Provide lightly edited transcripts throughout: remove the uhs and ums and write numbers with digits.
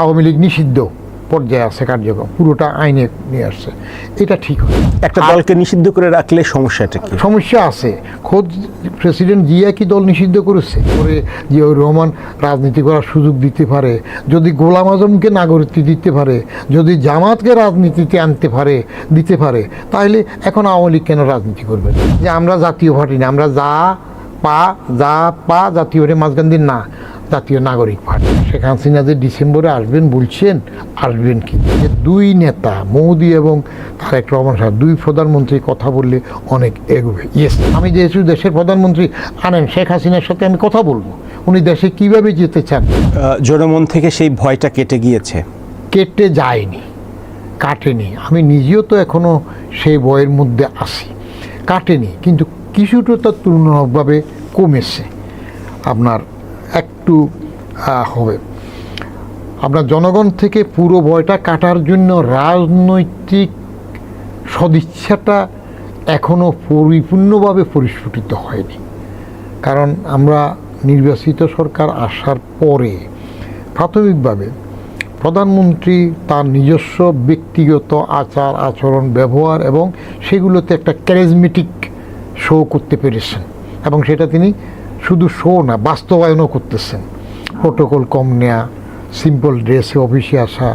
আওয়ামী লীগ নিষিদ্ধ পর্যায়ে আছে কার্যক্রম, পুরোটা আইনে নিয়ে আসছে। এটা ঠিক হয়। একটা দলকে নিষিদ্ধ করে রাখলে সমস্যাটা কি? সমস্যা আছে। খোদ প্রেসিডেন্ট জিয়া কি দল নিষিদ্ধ করেছে? করে জিয়াউর রহমান রাজনীতি করার সুযোগ দিতে পারে, যদি গোলাম আজমকে নাগরিকত্ব দিতে পারে, যদি জামাতকে রাজনীতিতে আনতে পারে দিতে পারে, তাহলে এখন আওয়ামী লীগ কেন রাজনীতি করবে? যে আমরা জাতীয় পার্টি না, আমরা যা পা জাতীয় মাঝখান দিন না, জাতীয় নাগরিক পার্টি। শেখ হাসিনা যে ডিসেম্বরে আসবেন বলছেন, আসবেন কি? যে দুই নেতা মোদি এবং তারেক রহমান সাহেব, দুই প্রধানমন্ত্রী কথা বললে অনেক এগোবে। ইয়েস, আমি যেহেতু দেশের প্রধানমন্ত্রী, আনেন শেখ হাসিনার সাথে আমি কথা বলবো, উনি দেশে কিভাবে যেতে চান। জনমন থেকে সেই ভয়টা কেটে গিয়েছে? কেটে যায়নি, কাটেনি। আমি নিজেও তো এখনও সেই ভয়ের মধ্যে আছি, কাটেনি, কিন্তু কিছুটা তার তুলনামূলকভাবে কমেছে। আপনার একটু হবে আপনার জনগণ থেকে পুরো ভয়টা কাটার জন্য রাজনৈতিক সদিচ্ছাটা এখনও পরিপূর্ণভাবে পরিস্ফুটিত হয়নি। কারণ আমরা নির্বাচিত সরকার আসার পরে প্রাথমিকভাবে প্রধানমন্ত্রী তার নিজস্ব ব্যক্তিগত আচার আচরণ ব্যবহার এবং সেগুলোতে একটা ক্যারিজমেটিক শো করতে পেরেছেন, এবং সেটা তিনি শুধু শো না, বাস্তবায়নও করতেছেন। প্রোটোকল কম নেয়া, সিম্পল ড্রেসে অফিসে আসা,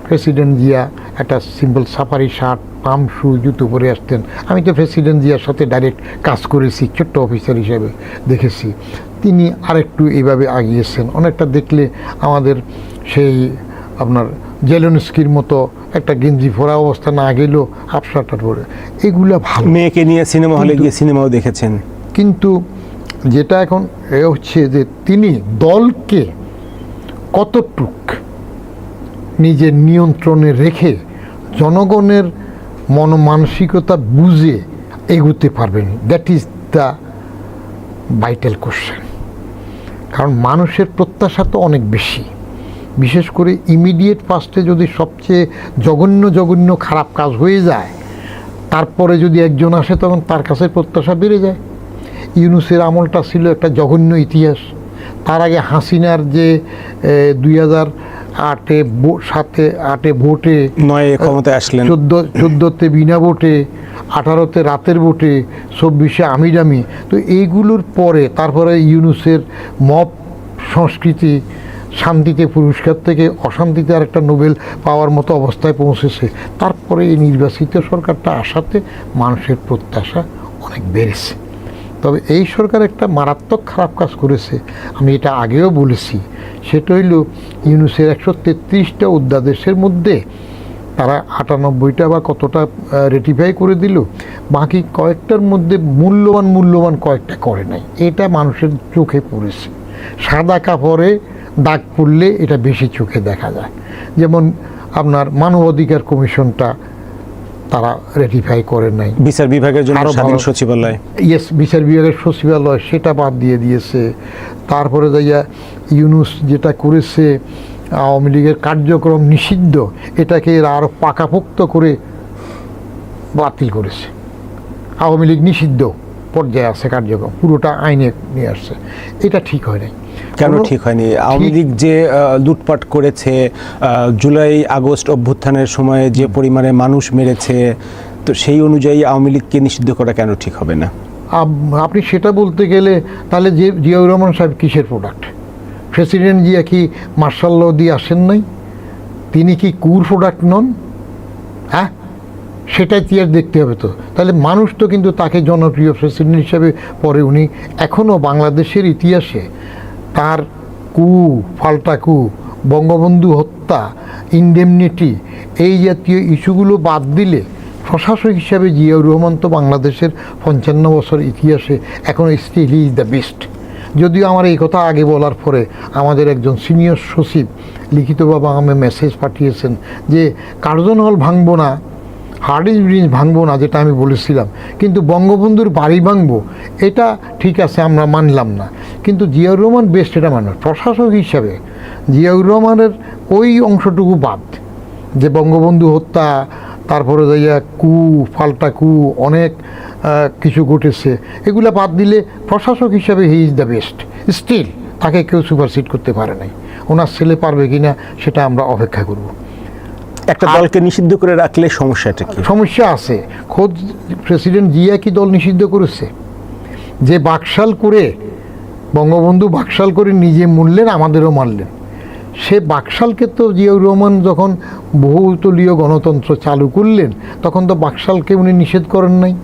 প্রেসিডেন্ট জিয়া একটা সিম্পল সাফারি শার্ট, পাম শু, জুতো পরে আসতেন। আমি তো প্রেসিডেন্ট জিয়ার সাথে ডাইরেক্ট কাজ করেছি, ছোট্ট অফিসার হিসেবে দেখেছি। তিনি আরেকটু এইভাবে আগিয়েছেন অনেকটা। দেখলে আমাদের সেই আপনার জেলেনস্কির মতো একটা গেঞ্জি পরা অবস্থা না গেলেও হাফশার্টার পরে, এগুলো ভালো। মেয়েকে নিয়ে সিনেমা হলে গিয়ে সিনেমাও দেখেছেন। কিন্তু যেটা এখন হচ্ছে যে তিনি দলকে কতটুক নিজের নিয়ন্ত্রণে রেখে জনগণের মনমানসিকতা বুঝে এগুতে পারবেন, that is the vital question. কারণ মানুষের প্রত্যাশা তো অনেক বেশি, বিশেষ করে ইমিডিয়েট পাস্টে যদি সবচেয়ে জঘন্য খারাপ কাজ হয়ে যায়, তারপরে যদি একজন আসে তখন তার কাছে প্রত্যাশা বেড়ে যায়। ইউনূসের আমলটা ছিল একটা জঘন্য ইতিহাস। তার আগে হাসিনার যে 2008 ভোটে 9 ক্ষমতায় আসলেন, 14তে বিনা ভোটে, 18তে রাতের ভোটে, 24-এ আমিরামি, তো এইগুলোর পরে তারপরে ইউনূসের মব সংস্কৃতি শান্তিতে পুরস্কার থেকে অশান্তিতে আরেকটা নোবেল পাওয়ার মতো অবস্থায় পৌঁছেছে। তারপরে এই নির্বাচিত সরকারটা আসাতে মানুষের প্রত্যাশা অনেক বেড়েছে। তবে এই সরকার একটা মারাত্মক খারাপ কাজ করেছে, আমি এটা আগেও বলেছি। সেটা হইল ইউনূসের 133টা অধ্যাদেশের মধ্যে তারা 98টা বা কতটা রেটিফাই করে দিল, বাকি কয়েকটার মধ্যে মূল্যবান কয়েকটা করে নাই। এটা মানুষের চোখে পড়েছে। সাদা কাপড়ে দাগ পড়লে এটা বেশি চোখে দেখা যায়। যেমন আপনার মানবাধিকার কমিশনটা তারা রেটিফাই করে নাই। বিচার বিভাগের জন্য স্বাধীন সচিবালয়, ইয়েস, বিচার বিভাগের সচিবালয়, সেটা বাদ দিয়ে দিয়েছে। তারপরে যাইয়া ইউনূস যেটা করেছে, আওয়ামী লীগের কার্যক্রম নিষিদ্ধ, এটাকে এরা আরও পাকাপোক্ত করে বাতিল করেছে। আওয়ামী লীগ নিষিদ্ধ পর্যায়ে আছে কার্যক্রম, পুরোটা আইনে নিয়ে আসছে। এটা ঠিক হয় নাই। কেন ঠিক হয়নি? আওয়ামী লীগ যে লুটপাট করেছে, জুলাই আগস্ট অভ্যুত্থানের সময় যে পরিমাণে মানুষ মেরেছে, তো সেই অনুযায়ী আওয়ামী লীগকে নিষিদ্ধ করা কেন ঠিক হবে না? আপনি সেটা বলতে গেলে তাহলে যে জিয়াউর রহমান সাহেব কিসের প্রোডাক্ট? প্রেসিডেন্ট জিয়া কি মার্শাল ল দিয়ে আসেন নাই? তিনি কি কুর প্রোডাক্ট নন? হ্যাঁ, সেটাই তিয়ার দেখতে হবে। তো তাহলে মানুষ তো কিন্তু তাকে জনপ্রিয় প্রেসিডেন্ট হিসেবে পরে উনি এখনও বাংলাদেশের ইতিহাসে তার ফাল্টা বঙ্গবন্ধু হত্যা, ইনডেমনিটি, এই জাতীয় ইস্যুগুলো বাদ দিলে প্রশাসক হিসাবে জিয়াউর রহমান তো বাংলাদেশের 55 বছর ইতিহাসে এখন still he is the best. যদিও আমার এই কথা আগে বলার পরে আমাদের একজন সিনিয়র সচিব লিখিতভাবে আমাকে মেসেজ পাঠিয়েছেন যে কার্জন হল ভাঙবো না, হার্ডিঞ্জ ব্রিজ ভাঙবো না, যেটা আমি বলেছিলাম, কিন্তু বঙ্গবন্ধুর বাড়ি ভাঙবো, এটা ঠিক আছে, আমরা মানলাম না। কিন্তু জিয়াউর রহমান বেস্ট, এটা মানলাম। প্রশাসক হিসাবে জিয়াউর রহমানের ওই অংশটুকু বাদ, যে বঙ্গবন্ধু হত্যা, তারপরে যাইয়া ফাল্টা অনেক কিছু ঘটেছে, এগুলো বাদ দিলে প্রশাসক হিসাবে he is the best. Still তাকে কেউ সুপারসিড করতে পারে নাই। ওনার ছেলে পারবে কিনা সেটা আমরা অপেক্ষা করব। একটা দলকে নিষিদ্ধ করে রাখলে সমস্যাটা কি? সমস্যা আছে। খোদ প্রেসিডেন্ট জিয়া কি দল নিষিদ্ধ করেছে? যে বাকশাল করে, বঙ্গবন্ধু বাকশাল করে নিজে মরলেন, আমাদেরও মারলেন। সে বাকশালকে তো জিয়াউর রহমান যখন বহুতলীয় গণতন্ত্র চালু করলেন তখন তো বাকশালকে উনি নিষেধ করেন নাই।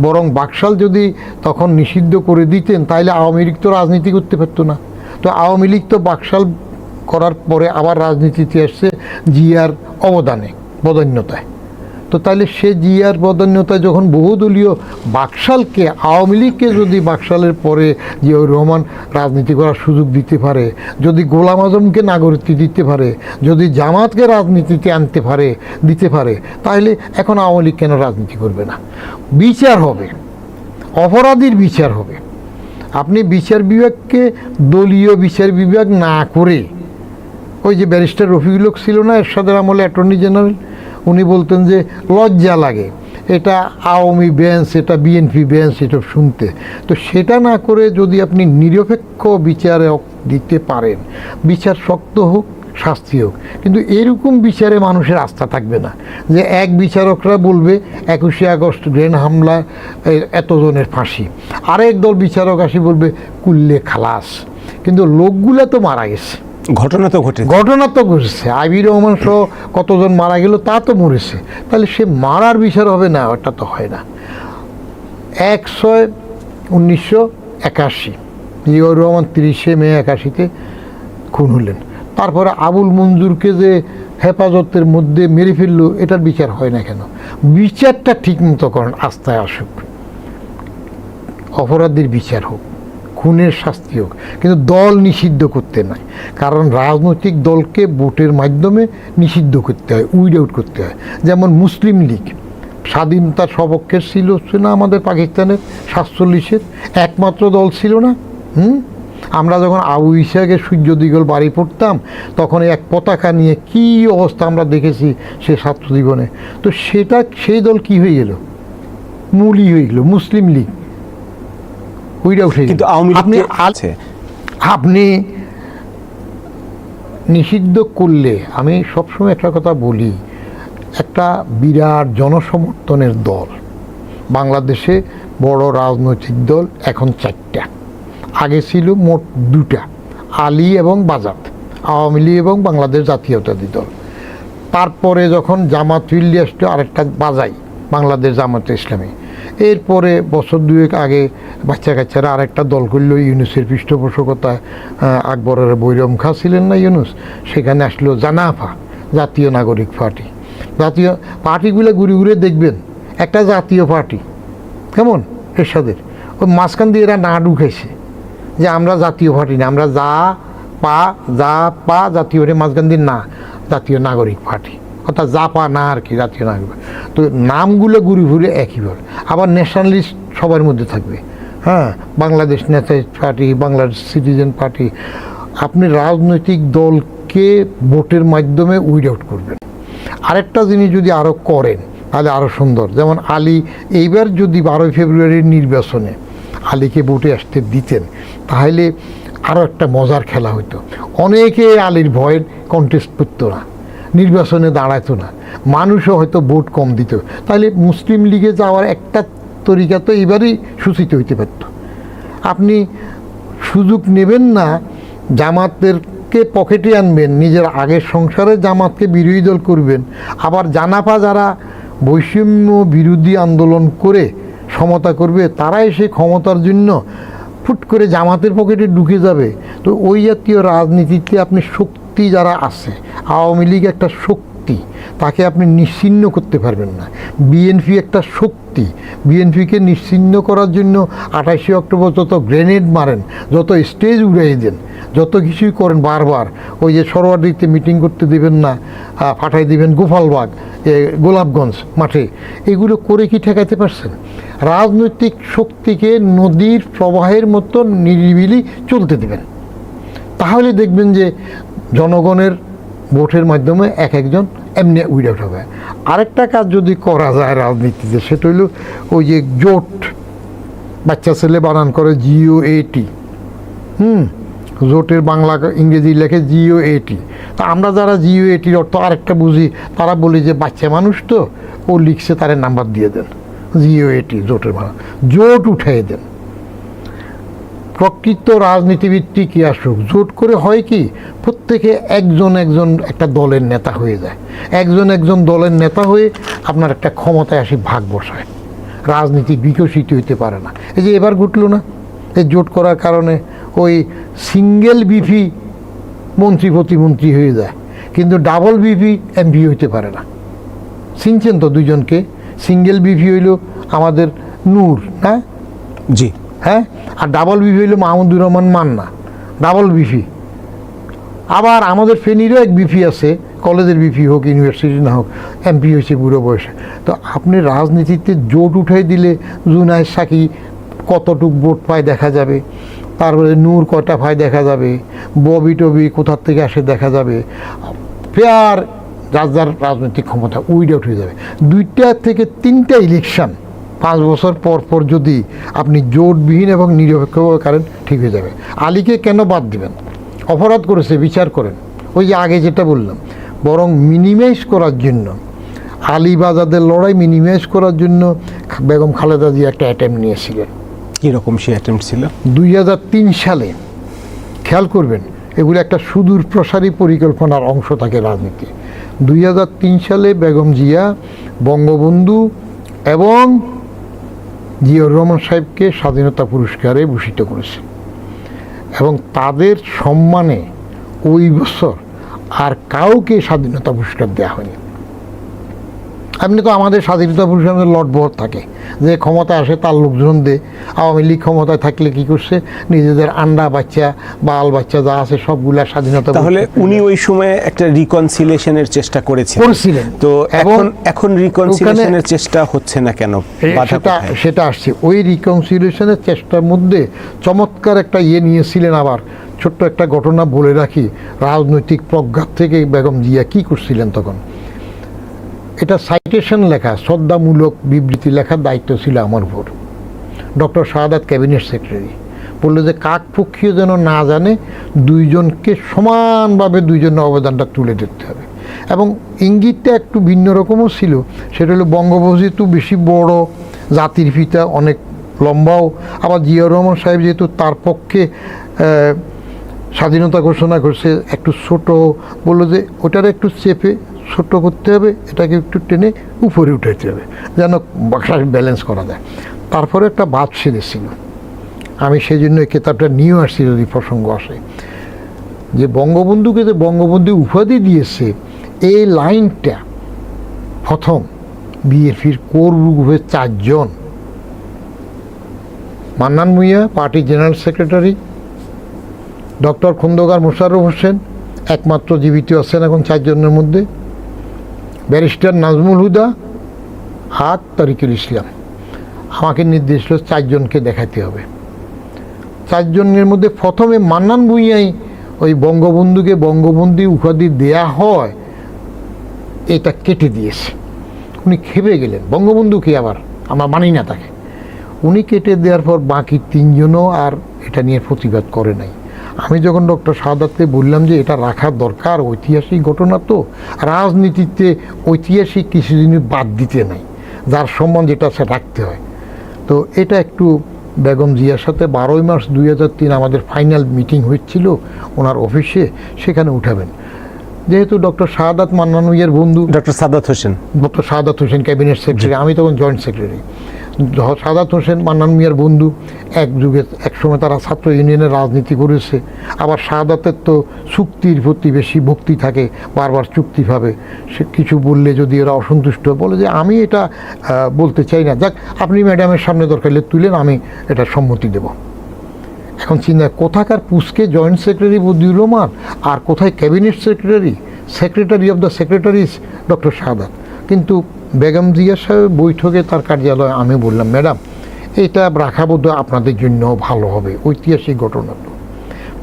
বরং বাকশাল যদি তখন নিষিদ্ধ করে দিতেন তাহলে আওয়ামী লীগ তো রাজনীতি করতে পারতো না। তো আওয়ামী লীগ তো বাকশাল করার পরে আবার রাজনীতিতে আসছে জিয়ার অবদানে, বদান্যতায়। তো তাহলে সে জিয়ার বদান্যতায় যখন বহুদলীয় বাকশালকে, আওয়ামী লীগকে যদি বাকশালের পরে জিয়াউর রহমান রাজনীতি করার সুযোগ দিতে পারে, যদি গোলাম আজমকে নাগরিকত্ব দিতে পারে, যদি জামাতকে রাজনীতিতে আনতে পারে, দিতে পারে, তাহলে এখন আওয়ামী লীগ কেন রাজনীতি করবে না? বিচার হবে, অপরাধীর বিচার হবে। আপনি বিচার বিভাগকে দলীয় বিচার বিভাগ না করে, ওই যে ব্যারিস্টার রফিকুল হক ছিল না এরশাদের আমলে অ্যাটর্নি জেনারেল, উনি বলতেন যে লজ্জা লাগে এটা আওয়ামী বেঞ্চ, এটা বিএনপি বেঞ্চ, এটা শুনতে। তো সেটা না করে যদি আপনি নিরপেক্ষ বিচারে দিতে পারেন, বিচার শক্ত হোক, শাস্তি হোক, কিন্তু এরকম বিচারে মানুষের আস্থা থাকবে না যে এক বিচারকরা বলবে 21শে আগস্ট গ্রেন হামলা এতজনের ফাঁসি, আরেক দল বিচারক আসি বলবে কুল্লে খালাস, কিন্তু লোকগুলো তো মারা গেছে। ঘটনা তো ঘটেছে, আইবি রহমান সহ কতজন মারা গেল তা তো মরেছে। তাহলে সে মারার বিচার হবে না? ওটা তো হয় না। 1/6/1981 জিয়াউর রহমান 30শে মে 81-তে খুন হলেন। তারপরে আবুল মঞ্জুরকে যে হেফাজতের মধ্যে মেরে ফেললো, এটার বিচার হয় না কেন? বিচারটা ঠিক মতো করেন, আস্থায় আসুক, অপরাধীর বিচার হোক, খুনের শাস্তি হোক, কিন্তু দল নিষিদ্ধ করতে নাই। কারণ রাজনৈতিক দলকে ভোটের মাধ্যমে নিষিদ্ধ করতে হয়, উইড আউট করতে হয়। যেমন মুসলিম লীগ স্বাধীনতার সপক্ষের ছিল না আমাদের পাকিস্তানের 47-এর একমাত্র দল ছিল না। আমরা যখন আবু ইসাকে সূর্য দিগল বাড়ি পড়তাম তখন এক পতাকা নিয়ে কি অবস্থা আমরা দেখেছি সে ছাত্র জীবনে। তো সেই দল কি হয়ে গেল? মূলই হয়ে গেল মুসলিম লীগ। কিন্তু আপনি নিষিদ্ধ করলে, আমি সবসময় একটা কথা বলি, একটা বিরাট জনসমর্থনের দল বাংলাদেশে, বড় রাজনৈতিক দল এখন 4টা, আগে ছিল মোট 2টা, আলী এবং বাজাত, আওয়ামী লীগ এবং বাংলাদেশ জাতীয়তাবাদী দল। তারপরে যখন জামাত ফিল্ডে আসলো আরেকটা বাজাই, বাংলাদেশ জামাত ইসলামী। এরপরে বছর 2 আগে বাচ্চা কাচ্চারা আরেকটা দল করলো ইউনুসের পৃষ্ঠপোষকতায়, আকবরের বৈরম খা ছিলেন না ইউনুস, সেখানে আসলো জানাফা, জাতীয় নাগরিক পার্টি। জাতীয় পার্টিগুলো ঘুরে ঘুরে দেখবেন একটা জাতীয় পার্টি কেমন এরশাদের, ওই মাঝখান দিয়ে এরা না ঢুকেছে যে আমরা জাতীয় পার্টি না, আমরা যা পা জাতীয় মাঝখান দিয়ে না, জাতীয় নাগরিক পার্টি, অর্থাৎ যা পা না আর কি, জাতীয় নাগরিক। তো নামগুলো ঘুরে ঘুরে একইভাবে। আবার ন্যাশনালিস্ট সবার মধ্যে থাকবে, হ্যাঁ, Bangladesh nationalist party, Bangladesh citizen party. আপনি রাজনৈতিক দলকে ভোটের মাধ্যমে উইড আউট করবেন। আরেকটা জিনিস যদি আরও করেন তাহলে আরও সুন্দর। যেমন আলী, এইবার যদি 12 ফেব্রুয়ারির নির্বাচনে আলীকে ভোটে আসতে দিতেন তাহলে আরও একটা মজার খেলা হতো। অনেকে আলীর ভয়ে কন্টেস্ট করতো না, নির্বাচনে দাঁড়াতো না, মানুষও হয়তো ভোট কম দিত। তাহলে মুসলিম লীগে যাওয়ার একটা তরিকা তো এবারই সূচিত হইতে পারত। আপনি সুযোগ নেবেন না, জামাতেরকে পকেটে আনবেন, নিজের আগের সংসারে জামাতকে বিরোধী দল করবেন। আবার জানাপা যারা বৈষম্য বিরোধী আন্দোলন করে সমতা করবে, তারা এসে ক্ষমতার জন্য ফুট করে জামাতের পকেটে ঢুকে যাবে। তো ওই জাতীয় রাজনীতিতে আপনি শক্তি যারা আছে, আওয়ামী লীগ একটা শক্তি, তাকে আপনি নিশ্চিহ্ন করতে পারবেন না। বিএনপি একটা শক্তি, বিএনপিকে নিশ্চিহ্ন করার জন্য 28শে অক্টোবর যত গ্রেনেড মারেন, যত স্টেজ উড়াই দেন, যত কিছুই করেন বারবার, ওই যে সরোয়ার্দিতে মিটিং করতে দেবেন না, পাঠাই দিবেন গোপালবাগ, গোলাপগঞ্জ মাঠে, এগুলো করে কি ঠেকাতে পারছেন? রাজনৈতিক শক্তিকে নদীর প্রবাহের মতো নিরিবিলি চলতে দেবেন, তাহলে দেখবেন যে জনগণের ভোটের মাধ্যমে একজন এমনি উইড আউট হবে। আরেকটা কাজ যদি করা যায় রাজনীতিতে, সেটা হইল ওই যে জোট, বাচ্চা ছেলে বানান করে GOAT, জোটের বাংলা ইংরেজি লেখে GOAT। তা আমরা যারা GOATর অর্থ আরেকটা বুঝি, তারা বলি যে বাচ্চা মানুষ তো, ও লিখছে, তারে নাম্বার দিয়ে দেন। GOAT জোটের বাংলা, জোট উঠাই দেন। প্রকৃত রাজনীতিবিদটি কি আসুক, জোট করে হয় কি, প্রত্যেকে একজন একজন একটা দলের নেতা হয়ে যায়। একজন একজন দলের নেতা হয়ে আপনার একটা ক্ষমতায় আসি ভাগ বসায়, রাজনীতি বিকশিত হইতে পারে না। এই যে এবার ঘটলো না, এই জোট করার কারণে ওই সিঙ্গেল বিপি মন্ত্রী প্রতিমন্ত্রী হয়ে যায়, কিন্তু ডাবল বিপি MP হইতে পারে না। চিনছেন তো দুইজনকে? সিঙ্গেল বিপি হইল আমাদের নূর, না? জি। হ্যাঁ, আর ডাবল বিপি হইল মাহমুদুর রহমান মান্না, ডাবল বিপি। আবার আমাদের ফেনীরও এক বিপি আছে, কলেজের বিপি হোক, ইউনিভার্সিটি না হোক, MP হয়েছে বুড়ো বয়সে। তো আপনি রাজনীতিতে জোট উঠাই দিলে জুনায়েদ সাকি কতটুক ভোট পায় দেখা যাবে, তারপরে নূর কয়টা পায় দেখা যাবে, ববি টবি কোথার থেকে আসে দেখা যাবে। ফেয়ার যার যার রাজনৈতিক ক্ষমতা উইড আউট হয়ে যাবে। 2টা থেকে 3টা ইলেকশন 5 বছর পর পর যদি আপনি জোটবিহীন এবং নিরপেক্ষ করেন, ঠিক হয়ে যাবে। আলীকে কেন বাদ দিবেন? অপরাধ করেছে, বিচার করেন। ওই যে আগে যেটা বললাম, বরং মিনিমাইজ করার জন্য, আলীবাজাদের লড়াই মিনিমাইজ করার জন্য বেগম খালেদা জিয়া একটা অ্যাটেম্প নিয়েছিলেন। কীরকম সে অ্যাটেম্প্ট ছিল? 2003 সালে, খেয়াল করবেন, এগুলো একটা সুদূর প্রসারী পরিকল্পনার অংশ থাকে রাজনীতি। 2003 সালে বেগম জিয়া বঙ্গবন্ধু এবং জিয়াউর রহমান সাহেবকে স্বাধীনতা পুরস্কারে ভূষিত করেছে, এবং তাদের সম্মানে ওই বছর আর কাউকে স্বাধীনতা পুরস্কার দেওয়া হয়নি। এমনি তো আমাদের স্বাধীনতা পুরস্কারের লটবহর থাকে, যে ক্ষমতা আসে তার লোকজন দে। আওয়ামী লীগ ক্ষমতায় থাকলে কি করছে, নিজেদের আন্ডা বাচ্চা বাল বাচ্চা যা আছে সবগুলা স্বাধীনতা। তাহলে উনি ওই সময় একটা রিকনসিলিয়েশনের চেষ্টা করেছিলেন, তো এখন রিকনসিলিয়েশনের চেষ্টা হচ্ছে না কেন? সেটা আসছে। ওই রিকনসিলিয়েশনের চেষ্টার মধ্যে চমৎকার একটা নিয়েছিলেন। আবার ছোট্ট একটা ঘটনা বলে রাখি, রাজনৈতিক প্রজ্ঞাত থেকে বেগম জিয়া কি করছিলেন তখন। এটা সাইটেশন লেখা, শ্রদ্ধামূলক বিবৃতি লেখার দায়িত্ব ছিল আমার উপর। ডক্টর শাহাদাত ক্যাবিনেট সেক্রেটারি বললো যে কাকপক্ষীয় যেন না জানে, দুইজনকে সমানভাবে দুইজনের অবদানটা তুলে ধরতে হবে। এবং ইঙ্গিতটা একটু ভিন্ন রকমও ছিল। সেটা হলো বঙ্গবন্ধু যেহেতু বেশি বড়, জাতির পিতা, অনেক লম্বাও, আবার জিয়াউর রহমান সাহেব যেহেতু তার পক্ষে স্বাধীনতা ঘোষণা করছে, একটু ছোট, বললো যে ওটার একটু চেপে ছোট করতে হবে, এটাকে একটু টেনে উপরে উঠাইতে হবে, যেন ব্যালেন্স করা যায়। তারপরে একটা বাদ সেরেছিল। আমি সেই জন্য এই কেতাবটা নিয়েও আসছি যদি প্রসঙ্গ আসে, যে বঙ্গবন্ধুকে যে বঙ্গবন্ধু উপাধি দিয়েছে, এই লাইনটা প্রথম বিএনপির কোর গ্রুপের 4 জন, Mannan Bhuiyan party general secretary, doctor Khandaker Mosharraf Hossain একমাত্র জীবিত আছেন এখন 4 জনের মধ্যে, ব্যারিস্টার নাজমুল হুদা, আর তারিকুল ইসলাম। আমাকে নির্দেশ হলো 4 জনকে দেখাতে হবে। 4 জনের মধ্যে প্রথমে মান্নান ভূঁইয়াই ওই বঙ্গবন্ধুকে বঙ্গবন্ধু উপাধি দেয়া হয় এটা কেটে দিয়েছে। উনি খেপে গেলেন, বঙ্গবন্ধুকে আবার আমরা মানি না তাকে। উনি কেটে দেওয়ার পর বাকি 3 জনও আর এটা নিয়ে প্রতিবাদ করে নাই। আমি যখন ডক্টর শাহাদাতকে বললাম যে এটা রাখা দরকার, ঐতিহাসিক ঘটনা, তো রাজনীতিতে ঐতিহাসিক কিছু জিনিস বাদ দিতে নাই, যার সম্মান যেটা সে রাখতে হয়। তো এটা একটু বেগম জিয়ার সাথে 12 মার্চ 2003 আমাদের ফাইনাল মিটিং হয়েছিল ওনার অফিসে, সেখানে উঠাবেন। যেহেতু ডক্টর শাহাদাত মান্নান ভূঁইয়ার বন্ধু, doctor Sadat Hossain cabinet secretary, আমি তখন জয়েন্ট সেক্রেটারি। সাদাত হোসেন মান্নান ভূঁইয়ার বন্ধু, এক সময় তারা ছাত্র ইউনিয়নের রাজনীতি করেছে। আবার শাহাদাতের তো চুক্তির প্রতি বেশি ভক্তি থাকে, বারবার চুক্তি ভাবে, সে কিছু বললে যদি এরা অসন্তুষ্ট বলে যে আমি এটা বলতে চাই না, যাক আপনি ম্যাডামের সামনে দরকার হলে তুলেন, আমি এটা সম্মতি দেব। এখন চিন্তা, কোথাকার পুস্কে জয়েন্ট সেক্রেটারি বদিউর রহমান, আর কোথায় cabinet secretary of the secretaries doctor Shahadat. কিন্তু বেগম জিয়া সাহেব বৈঠকে তার কার্যালয়ে আমি বললাম, ম্যাডাম এটা রাখা বোধ আপনাদের জন্য ভালো হবে, ঐতিহাসিক ঘটনা। তো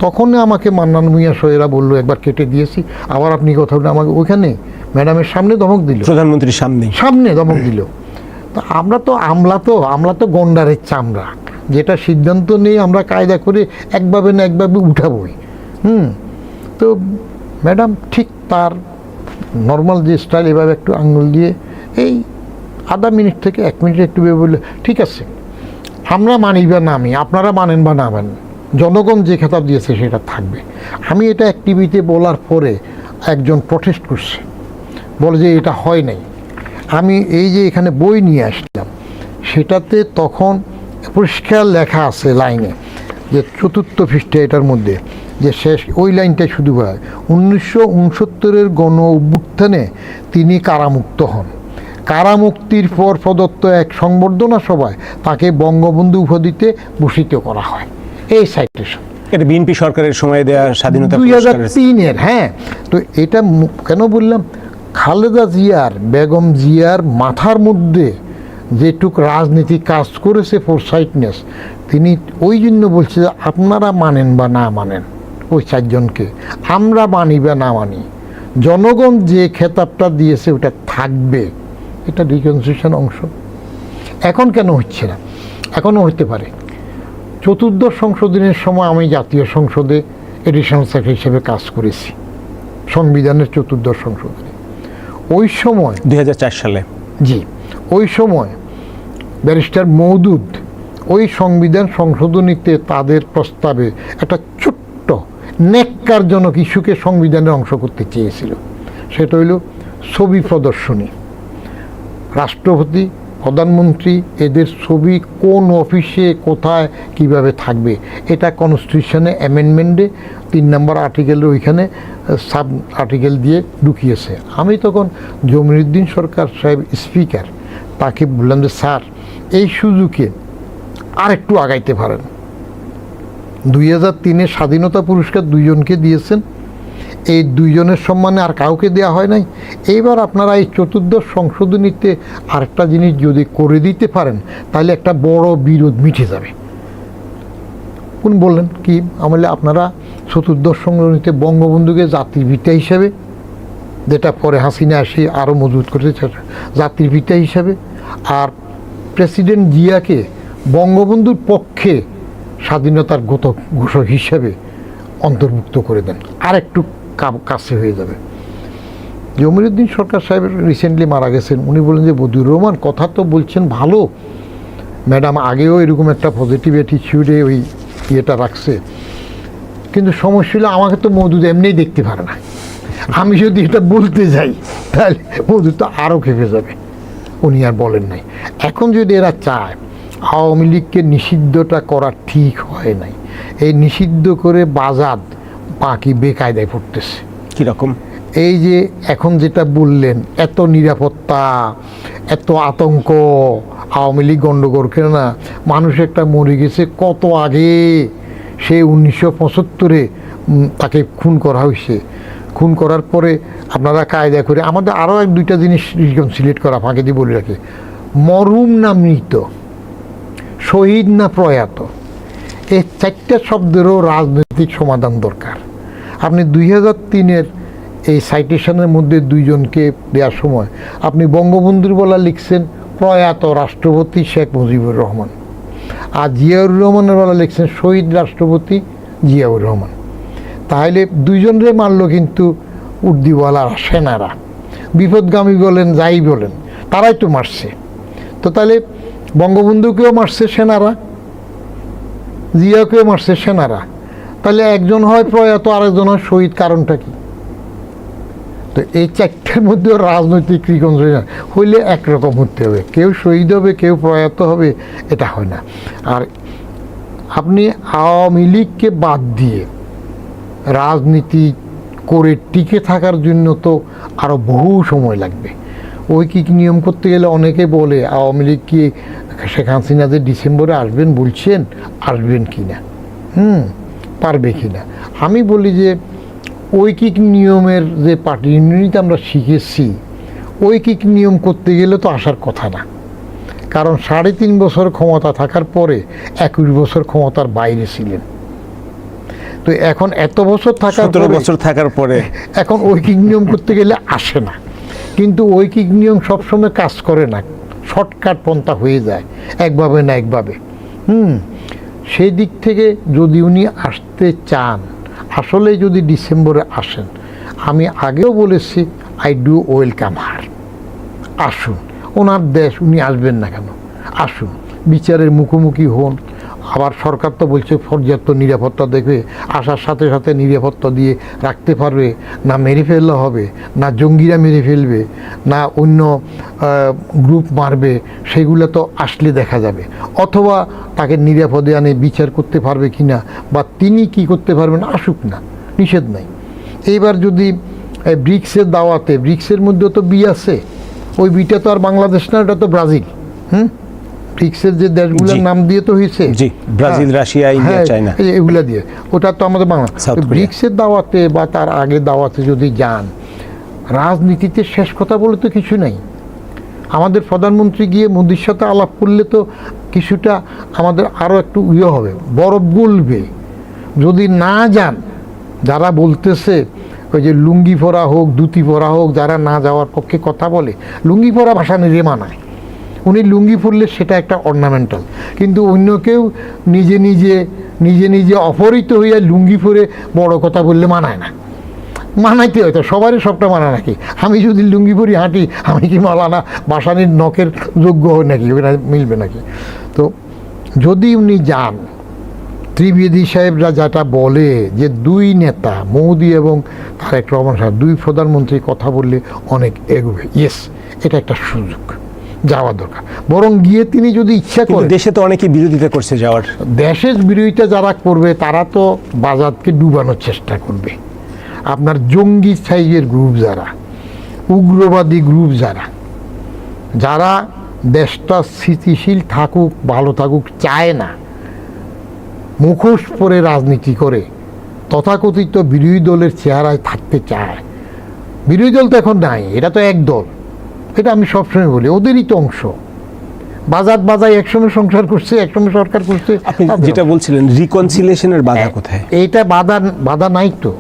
তখন আমাকে মান্নান ভূঁইয়া সহেরা বললো একবার কেটে দিয়েছি, আবার আপনি কথা বলে আমাকে ওইখানে ম্যাডামের সামনে ধমক দিল, প্রধানমন্ত্রীর সামনে ধমক দিল। তা আমরা তো গন্ডারের চামড়া, যেটা সিদ্ধান্ত নেই আমরা কায়দা করে একভাবে না একভাবে উঠাবই। তো ম্যাডাম ঠিক তার নর্মাল যে স্টাইল এভাবে একটু আঙুল দিয়ে এই আধা মিনিট থেকে 1 মিনিট একটু ভেবে বললে, ঠিক আছে আমরা মানি বা না আমি, আপনারা মানেন বা না মানেন, জনগণ যে খেতাব দিয়েছে সেটা থাকবে। আমি এটা এক টিভিতে বলার পরে একজন প্রটেস্ট করছে, বলে যে এটা হয় নাই। আমি এই যে এখানে বই নিয়ে আসলাম, সেটাতে তখন পরিষ্কার লেখা আছে লাইনে, যে 4th পৃষ্ঠা এটার মধ্যে যে শেষ ওই লাইনটাই শুধু বলা হয়, 1969-এর গণ অভ্যুত্থানে তিনি কারামুক্ত হন। কারামুক্তির পর প্রদত্ত এক সংবর্ধনা সভায় তাকে বঙ্গবন্ধু উপাধিতে ভূষিত করা হয়। এই সাইটেশন এটা বিএনপি সরকারের সময় দেওয়া স্বাধীনতা 2003-এর। হ্যাঁ, তো এটা কেন বললাম, খালেদা জিয়ার, বেগম জিয়ার মাথার মধ্যে যেটুক রাজনীতি কাজ করেছে, ফোরসাইটনেস, তিনি ওই জন্য বলছে যে আপনারা মানেন বা না মানেন ওই 4 জনকে, আমরা মানি বা না মানি, জনগণ যে খেতাবটা দিয়েছে ওটা থাকবে। এটা রিকনসিলিউশন অংশ। এখন কেন হচ্ছে না? এখনও হতে পারে। 4th সংশোধনের সময় আমি জাতীয় সংসদে এডিশনাল সেক্রেটারি হিসেবে কাজ করেছি, সংবিধানের 4th সংশোধনে। ওই সময় 2004 সালে, জি, ওই সময় ব্যারিস্টার মওদুদ ওই সংবিধান সংশোধনীতে তাদের প্রস্তাবে একটা ছোট্ট ন্যাক্কারজনক ইস্যুকে সংবিধানের অংশ করতে চেয়েছিল। সেটা হইল ছবি প্রদর্শনী। রাষ্ট্রপতি, প্রধানমন্ত্রী এদের ছবি কোন অফিসে কোথায় কিভাবে থাকবে, এটা কনস্টিটিউশনে অ্যামেন্ডমেন্টে 3 নম্বর আর্টিকেলের ওইখানে সাব আর্টিকেল দিয়ে ঢুকিয়েছে। আমি তখন জমিরুদ্দিন সরকার সাহেব স্পিকার, তাকে বললাম যে স্যার এই সুযোগে আরেকটু আগাইতে পারেন। 2003-এ স্বাধীনতা পুরস্কার 2 জনকে দিয়েছেন, এই 2 জনের সম্মানে আর কাউকে দেওয়া হয় নাই। এইবার আপনারা এই 4th সংশোধনীতে আরেকটা জিনিস যদি করে দিতে পারেন তাহলে একটা বড় বিরোধ মিটে যাবে। উনি বললেন কি, আমলে আপনারা 4th সংশোধনীতে বঙ্গবন্ধুকে জাতির পিতা হিসাবে, যেটা পরে হাসিনা আসি আরও মজবুত করেছে, জাতির পিতা হিসাবে, আর প্রেসিডেন্ট জিয়াকে বঙ্গবন্ধুর পক্ষে স্বাধীনতার ঘোষক হিসেবে অন্তর্ভুক্ত করে দেন, আর একটু কাছে হয়ে যাবে। জমিরুদ্দিন সরকার সাহেব রিসেন্টলি মারা গেছেন, উনি বলেন যে বদিউর রহমান কথা তো বলছেন ভালো, ম্যাডাম আগেও এরকম একটা পজিটিভ অ্যাটিটিউডে ওই ইয়েটা রাখছে, কিন্তু সমস্যা হলো আমাকে তো মওদুদ এমনিই দেখতে পারে না, আমি যদি এটা বলতে যাই তাহলে মওদুদ তো আরও খেপে যাবে। উনি আর বলেন নাই। এখন যদি এরা চায় আওয়ামী লীগকে নিষিদ্ধটা করা ঠিক হয় নাই, এই নিষিদ্ধ করে বাজাদ বাকি বেকায়দায় পড়তেছে। কীরকম? এই যে এখন যেটা বললেন, এত নিরাপত্তা, এত আতঙ্ক, আওয়ামী লীগ গণ্ডগোল করে না, মানুষ একটা মরে গেছে কত আগে, সে 1975-এ তাকে খুন করা হয়েছে। খুন করার পরে আপনারা কায়দা করে আমাদের আরও 1-2টা জিনিস রিকনসিলেট করা ফাঁকে দিয়ে বলে রাখে, মরহুম না মৃত, শহীদ না প্রয়াত, এই 4টা শব্দেরও রাজনৈতিক সমাধান দরকার। আপনি 2003-এর এই সাইটেশনের মধ্যে 2 জনকে দেওয়ার সময় আপনি বঙ্গবন্ধুর বলা লিখছেন প্রয়াত রাষ্ট্রপতি শেখ মুজিবুর রহমান, আর জিয়াউর রহমানের বলা লিখছেন শহীদ রাষ্ট্রপতি জিয়াউর রহমান। তাহলে 2 জনরে মারল কিন্তু উর্দিওয়ালারা, সেনারা, বিপদগামী বলেন যাই বলেন তারাই তো মারছে। তো তাহলে বঙ্গবন্ধুকেও মারছে সেনারা, জিয়াকেও মারছে সেনারা, তাহলে একজন হয় প্রয়াত আরেকজন হয় শহীদ, কারণটা কি? তো এই 4টার মধ্যে রাজনৈতিক রিকনসিলিয়েশন হইলে একরকম হতে হবে, কেউ শহীদ হবে কেউ প্রয়াত হবে, এটা হয় না। আর আপনি আওয়ামী লীগকে বাদ দিয়ে রাজনীতি করে টিকে থাকার জন্য তো আরও বহু সময় লাগবে। ঐকিক নিয়ম করতে গেলে অনেকে বলে আওয়ামী লীগ কি শেখ হাসিনা যে ডিসেম্বরে আসবেন বলছেন, আসবেন কি না, পারবে কি না। আমি বলি যে ঐকিক নিয়মের যে পার্টি ইউনিয়নিতে আমরা শিখেছি, ঐকিক নিয়ম করতে গেলে তো আসার কথা না, কারণ 3.5 বছর ক্ষমতা থাকার পরে 21 বছর ক্ষমতার বাইরে ছিলেন। তো এখন এত বছর থাকার পরে এখন ঐকিক নিয়ম করতে গেলে আসে না, কিন্তু ঐকিক নিয়ম সবসময় কাজ করে না, শর্টকাট পন্থা হয়ে যায় একভাবে না একভাবে। সেই দিক থেকে যদি উনি আসতে চান, আসলে যদি ডিসেম্বরে আসেন, আমি আগেও বলেছি আই ডু ওয়েলকাম হার। আসুন, ওনার দেশ, উনি আসবেন না কেন? আসুন, বিচারের মুখোমুখি হন। আবার সরকার তো বলছে পর্যাপ্ত নিরাপত্তা দেখবে, আসার সাথে সাথে নিরাপত্তা দিয়ে রাখতে পারবে না, মেরে ফেললে হবে না, জঙ্গিরা মেরে ফেলবে না, অন্য গ্রুপ মারবে, সেগুলো তো আসলে দেখা যাবে। অথবা তাকে নিরাপদে আনে বিচার করতে পারবে কি না, বা তিনি কি করতে পারবেন, আসুক না, নিষেধ নাই। এইবার যদি ব্রিক্সের দাওয়াতে, ব্রিক্সের মধ্যে তো বি আছে, ওই বিটা তো আর বাংলাদেশ না, ওটা তো ব্রাজিল। ব্রিক্সের যে দেশগুলোর নাম দিয়ে তো হয়েছে, জি, ব্রাজিল, রাশিয়া, ইন্ডিয়া, চায়না, এগুলা দিয়ে, ওটা তো আমাদের বাংলা। South Korea. ব্রিক্সের দাওয়াতে বা তার আগে দাওয়াতে যদি যান, রাজনীতিতে শেষ কথা বলে তো কিছু নেই। আমাদের প্রধানমন্ত্রী গিয়ে মোদির সাথে আলাপ করলে তো কিছুটা আমাদের আরও একটু হবে, বরফ গলবে। যদি না যান, যারা বলতেছে ওই যে লুঙ্গি পরা হোক, ধুতি পরা হোক, যারা না যাওয়ার পক্ষে কথা বলে, লুঙ্গি পরা ভাষা নিয়ে মানায়। উনি লুঙ্গি পরলে সেটা একটা অর্নামেন্টাল, কিন্তু অন্য কেউ নিজে নিজে অপহৃত হইয়া লুঙ্গি পরে বড় কথা বললে মানায় না। মানাইতে হয়তো সবারই সবটা মানা নাকি? আমি যদি লুঙ্গি পরি হাঁটি, আমি কি মালানা বাসানির নখের যোগ্য হয় নাকি? ওটা মিলবে নাকি? তো যদি উনি যান, ত্রিবেদী সাহেবরা যেটা বলে যে দুই নেতা, মোদি এবং তারেক রহমান সাহেব, দুই প্রধানমন্ত্রী কথা বললে অনেক এগোবে, ইয়েস, এটা একটা সুযোগ, যাওয়া দরকার। বরং গিয়ে তিনি যদি ইচ্ছা করে, দেশে তো অনেকে বিরোধিতা করছে যাওয়ার, দেশের বিরোধিতা যারা করবে তারা তো বাজারকে ডুবানোর চেষ্টা করবে। আপনার জঙ্গি সাইজের গ্রুপ যারা, উগ্রবাদী গ্রুপ যারা দেশটা স্থিতিশীল থাকুক, ভালো থাকুক চায় না, মুখোশ পরে রাজনীতি করে, তথাকথিত বিরোধী দলের চেহারায় থাকতে চায়। বিরোধী দল তো এখন নাই, এটা তো এক দল। এটা আমি সবসময় বলি, ওদেরই তো অংশ। বাজায় একসময় সংসার করছে, একসময় সরকার করছে। আপনি যেটা বলছিলেন রিকনসিলিয়েশনের বাধা কোথায়? এইটা বাধা নাই তো,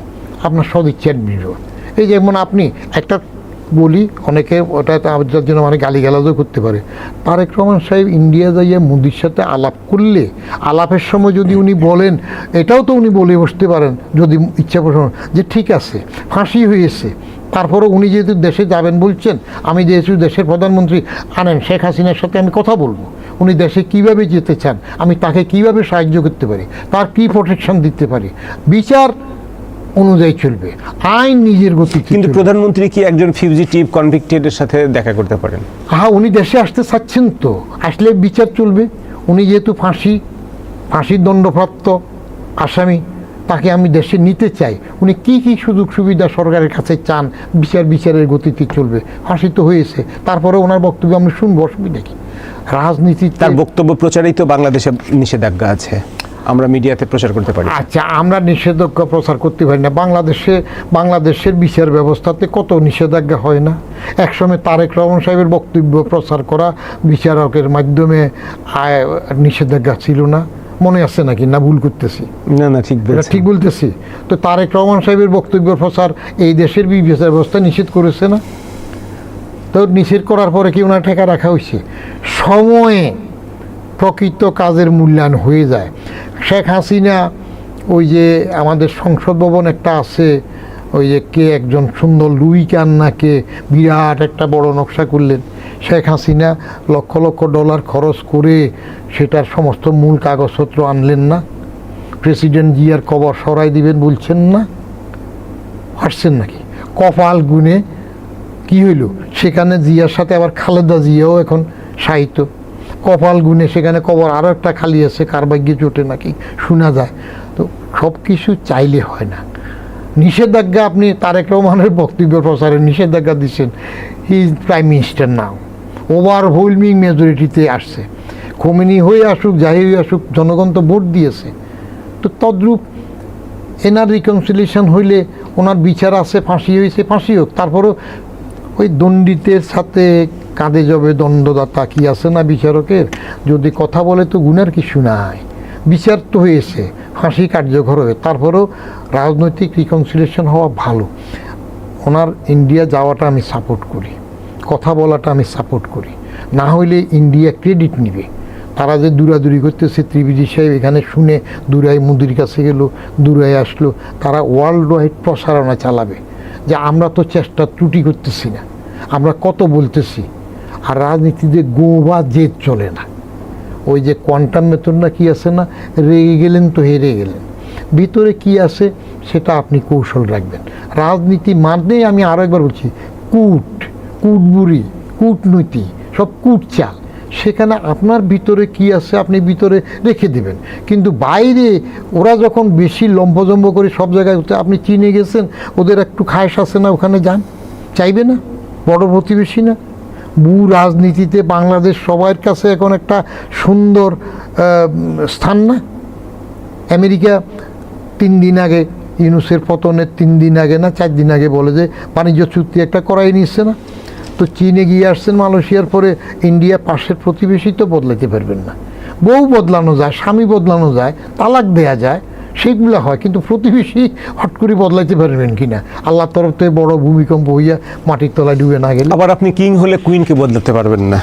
আপনার সদিচ্ছার বিষয়। এই যেমন আপনি একটা বলি, অনেকে ওটা যার জন্য মানে গালিগালাজও করতে পারে। তারেক রহমান সাহেব ইন্ডিয়া যাইয়া মোদির সাথে আলাপ করলে, আলাপের সময় যদি উনি বলেন, এটাও তো উনি বলে বসতে পারেন যদি ইচ্ছা পোষণ, যে ঠিক আছে ফাঁসি হয়েছে, তারপরে উনি যেহেতু দেশে যাবেন বলছেন, আমি যেহেতু দেশের প্রধানমন্ত্রী, আনেন শেখ হাসিনার সাথে আমি কথা বলবো, উনি দেশে কিভাবে যেতে চান, আমি তাকে কিভাবে সাহায্য করতে পারি, তার কি প্রোটেকশন দিতে পারি, বিচার অনুযায়ী চলবে, আইন নিজের গতি। কিন্তু প্রধানমন্ত্রী কি একজন ফিউজিটিভ কনভিক্টেডের সাথে দেখা করতে পারেন? হ্যাঁ, উনি দেশে আসতে চাচ্ছেন তো, আসলে বিচার চলবে। উনি যেহেতু ফাঁসির দণ্ডপ্রাপ্ত আসামি, তাকে আমি দেশে নিতে চাই। উনি কি কি সুযোগ সুবিধা সরকারের কাছে চান, বিচারের গতিতে চলবে। ফাঁসি তো হয়েছে, তারপরে ওনার বক্তব্য আমি শুনবো, অসুবিধা কি? রাজনীতি, তার বক্তব্য প্রচারেই তো বাংলাদেশে নিষেধাজ্ঞা আছে, আমরা মিডিয়াতে প্রচার করতে পারি। আচ্ছা, আমরা নিষেধাজ্ঞা প্রচার করতে পারি না। বাংলাদেশের বিচার ব্যবস্থাতে কত নিষেধাজ্ঞা হয় না। একসময় তারেক রহমান সাহেবের বক্তব্য প্রচার করা বিচারকের মাধ্যমে নিষেধাজ্ঞা ছিল না, মনে আছে নাকি? না ভুল করতেছি? না, ঠিক বলতেছি তো। তারেক রহমান সাহেবের বক্তব্য প্রচার এই দেশের বিচার ব্যবস্থা নিষেধ করেছে না? তো নিষেধ করার পরে কি ওনার ঠেকা রাখা হয়েছে? সময়ে প্রকৃত কাজের মূল্যায়ন হয়ে যায়। শেখ হাসিনা, ওই যে আমাদের সংসদ ভবন একটা আছে, ওই যে কে একজন সুন্দর লুই কান্নাকে বিরাট একটা বড় নকশা করলেন। শেখ হাসিনা লক্ষ লক্ষ ডলার খরচ করে সেটার সমস্ত মূল কাগজপত্র আনলেন না? প্রেসিডেন্ট জিয়ার কবর সরাই দিবেন বলছেন না, আসছেন নাকি? কপাল গুনে কি হইল, সেখানে জিয়ার সাথে আবার খালেদা জিয়াও এখন সাহিত্য। কপাল গুনে সেখানে কবর আরও একটা খালি আছে, কার ভাগ্যে জোটে নাকি শোনা যায়। তো সব কিছু চাইলে হয় না। নিষেধাজ্ঞা, আপনি তারেক রহমানের বক্তব্য প্রচারে নিষেধাজ্ঞা দিচ্ছেন। He is prime minister now, overwhelming মেজরিটিতে আসছে। খোমেনি হয়ে আসুক, যাই হয়ে আসুক, জনগণ তো ভোট দিয়েছে। তো তদ্রূপ এনার রিকনসিলিয়েশন হইলে, ওনার বিচার আছে, ফাঁসি হয়েছে, ফাঁসি হোক। তারপরেও ওই দণ্ডিতের সাথে কাঁধে যাবে দণ্ডদাতা, কি আছে না বিচারকের, যদি কথা বলে তো গুনার কিছু নাই। বিচার তো হয়েছে, ফাঁসি কার্যকর হবে, তারপরেও রাজনৈতিক রিকনসিলিয়েশন হওয়া ভালো। ওনার ইন্ডিয়া যাওয়াটা আমি সাপোর্ট করি, কথা বলাটা আমি সাপোর্ট করি। না হইলে ইন্ডিয়া ক্রেডিট নিবে, তারা যে দূরাদূরি করতেছে, ত্রিবেদী সাহেব এখানে শুনে দুরাই মোদির কাছে গেল, দুরাই আসলো, তারা ওয়ার্ল্ড ওয়াইড প্রসারণা চালাবে যে আমরা তো চেষ্টা ত্রুটি করতেছি না, আমরা কত বলতেছি। আর রাজনীতিতে গো বা জেদ চলে না। ওই যে কোয়ান্টাম মেথড না কি আছে না, রেগে গেলেন তো হেরে গেলেন, ভিতরে কি আছে সেটা আপনি কৌশল রাখবেন। রাজনীতি মানে আমি আরও একবার বলছি, কুটবুড়ি, কূটনীতি, সব চাল। সেখানে আপনার ভিতরে কি আছে আপনি ভিতরে রেখে দেবেন, কিন্তু বাইরে ওরা যখন বেশি লম্বজম্ব করে সব জায়গায়, আপনি চীনে গেছেন, ওদের একটু খায়স আছে না, ওখানে যান, চাইবে না? বড় প্রতিবেশী না? রাজনীতিতে বাংলাদেশ সবার কাছে এখন একটা সুন্দর স্থান না? আমেরিকা 3 দিন আগে, ইউনুসের পতনের 3 দিন আগে না 4 দিন আগে বলে যে বাণিজ্য চুক্তি একটা করাই নিচ্ছে না। তো চীনে গিয়ে আসছেন, মালয়েশিয়ার পরে ইন্ডিয়া পাশের প্রতিবেশী, তো বদলাইতে পারবেন না। বউ বদলানো যায়, স্বামী বদলানো যায়, তালাক দেয়া যায়, সেগুলো হয়, কিন্তু প্রতিবেশী হট করে বদলাইতে পারবেন কি না? আল্লাহর তরফ থেকে বড় ভূমিকম্প হইয়া মাটির তলায় ডুবে না গেলে। আবার আপনি কিং হলে কুইনকে বদলাতে পারবেন না।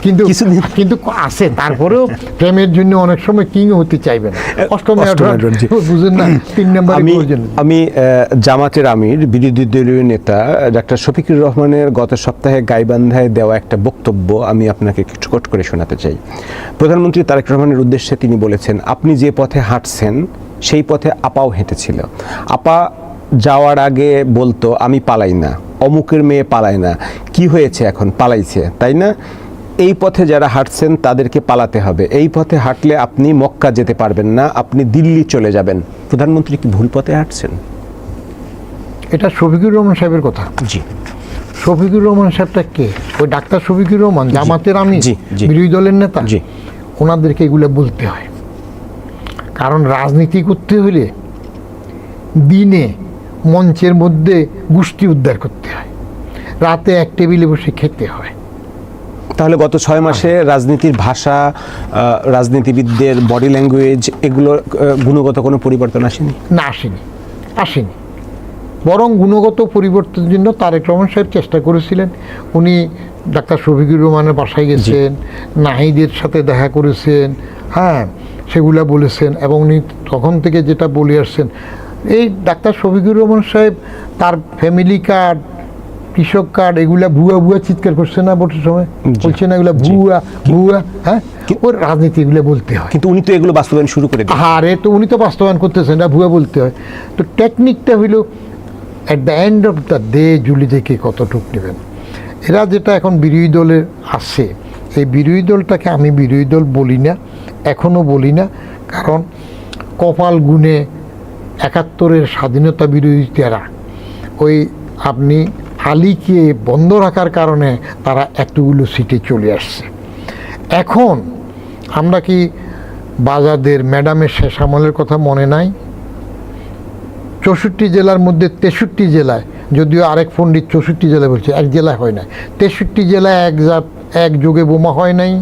কিন্তু কিন্তু আছে, তারপরেও প্রেমের জন্য অনেক সময় কিং হতে চাইবে না। বুঝেন না, 3 নম্বর। আমি জামাতের আমির, বিরোধী দলীয় নেতা ডাক্তার শফিকুর রহমানের গত সপ্তাহে গাইবান্ধায় দেওয়া একটা বক্তব্য আমি আপনাকে কিছু কোট করে শোনাতে চাই। প্রধানমন্ত্রী তারেক রহমানের উদ্দেশ্যে তিনি বলেছেন, আপনি যে পথে হাঁটছেন সেই পথে আপাও হেঁটেছিল। আপা যাওয়ার আগে বলতো আমি পালাই না, অমুকের মেয়ে পালায় না, কি হয়েছে এখন? পালাইছে, তাই না? এই পথে যারা হাঁটছেন তাদেরকে পালাতে হবে। এই পথে হাঁটলে আপনি মক্কা যেতে পারবেন না, আপনি দিল্লি চলে যাবেন। প্রধানমন্ত্রী কি ভুল পথে হাঁটছেন? এটা শফিকুর রহমান সাহেবের কথা। জি। শফিকুর রহমান সাহেবটা কে? ওই ডাক্তার শফিকুর রহমান, জামাতের আমির, বিরোধী দলের নেতা। জি। ওনাদেরকে এগুলো বলতে হয়, কারণ রাজনীতি করতে হলে দিনে মঞ্চের মধ্যে গোষ্ঠী উদ্ধার করতে হয়, রাতে এক টেবিলে বসে খেতে হয়। তাহলে গত 6 মাসে রাজনীতির ভাষা, রাজনীতিবিদদের বডি ল্যাঙ্গুয়েজ, এগুলো গুণগত কোনো পরিবর্তন আসেনি? না, আসেনি। বরং গুণগত পরিবর্তনের জন্য তারেক রহমান সাহেব চেষ্টা করেছিলেন। উনি ডাক্তার শফিকুর রহমানের বাসায় গেছেন, নাহিদের সাথে দেখা করেছেন, হ্যাঁ, সেগুলা বলেছেন, এবং উনি তখন থেকে যেটা বলে আসছেন, এই ডাক্তার শফিকুর রহমান সাহেব তার ফ্যামিলি কার্ড, কৃষক কার্ড, এগুলা ভুয়া চিৎকার করছে না ভোটের সময়, বলছে না এগুলা ভুয়া, হ্যাঁ, ওর রাজনীতি এগুলো বলতে হয়। কিন্তু উনি তো এগুলো বাস্তবায়ন শুরু করে দিয়েছেন। আরে, তো উনি তো বাস্তবায়ন করতেছেন, না ভুয়া বলতে হয়। তো টেকনিকটা হইল at the end of the day জুলি থেকে কতটুক নেবেন। এরা যেটা এখন বিরোধী দলের আছে, এই বিরোধী দলটাকে আমি বিরোধী দল বলি না, এখনও বলি না, কারণ কপাল গুনে 71-এর স্বাধীনতা বিরোধীরা ওই আপনি আলীকে বন্ধ রাখার কারণে তারা এতগুলো সিটে চলে আসছে। এখন আমরা কি বাজাদের ম্যাডামের শেষ আমলের কথা মনে নাই? 64 জেলার মধ্যে 63 জেলায়, যদিও আরেক পণ্ডিত 64 জেলায় বলছে, এক জেলায় হয় না, 63 জেলায় এক যুগে বোমা হয় নাই,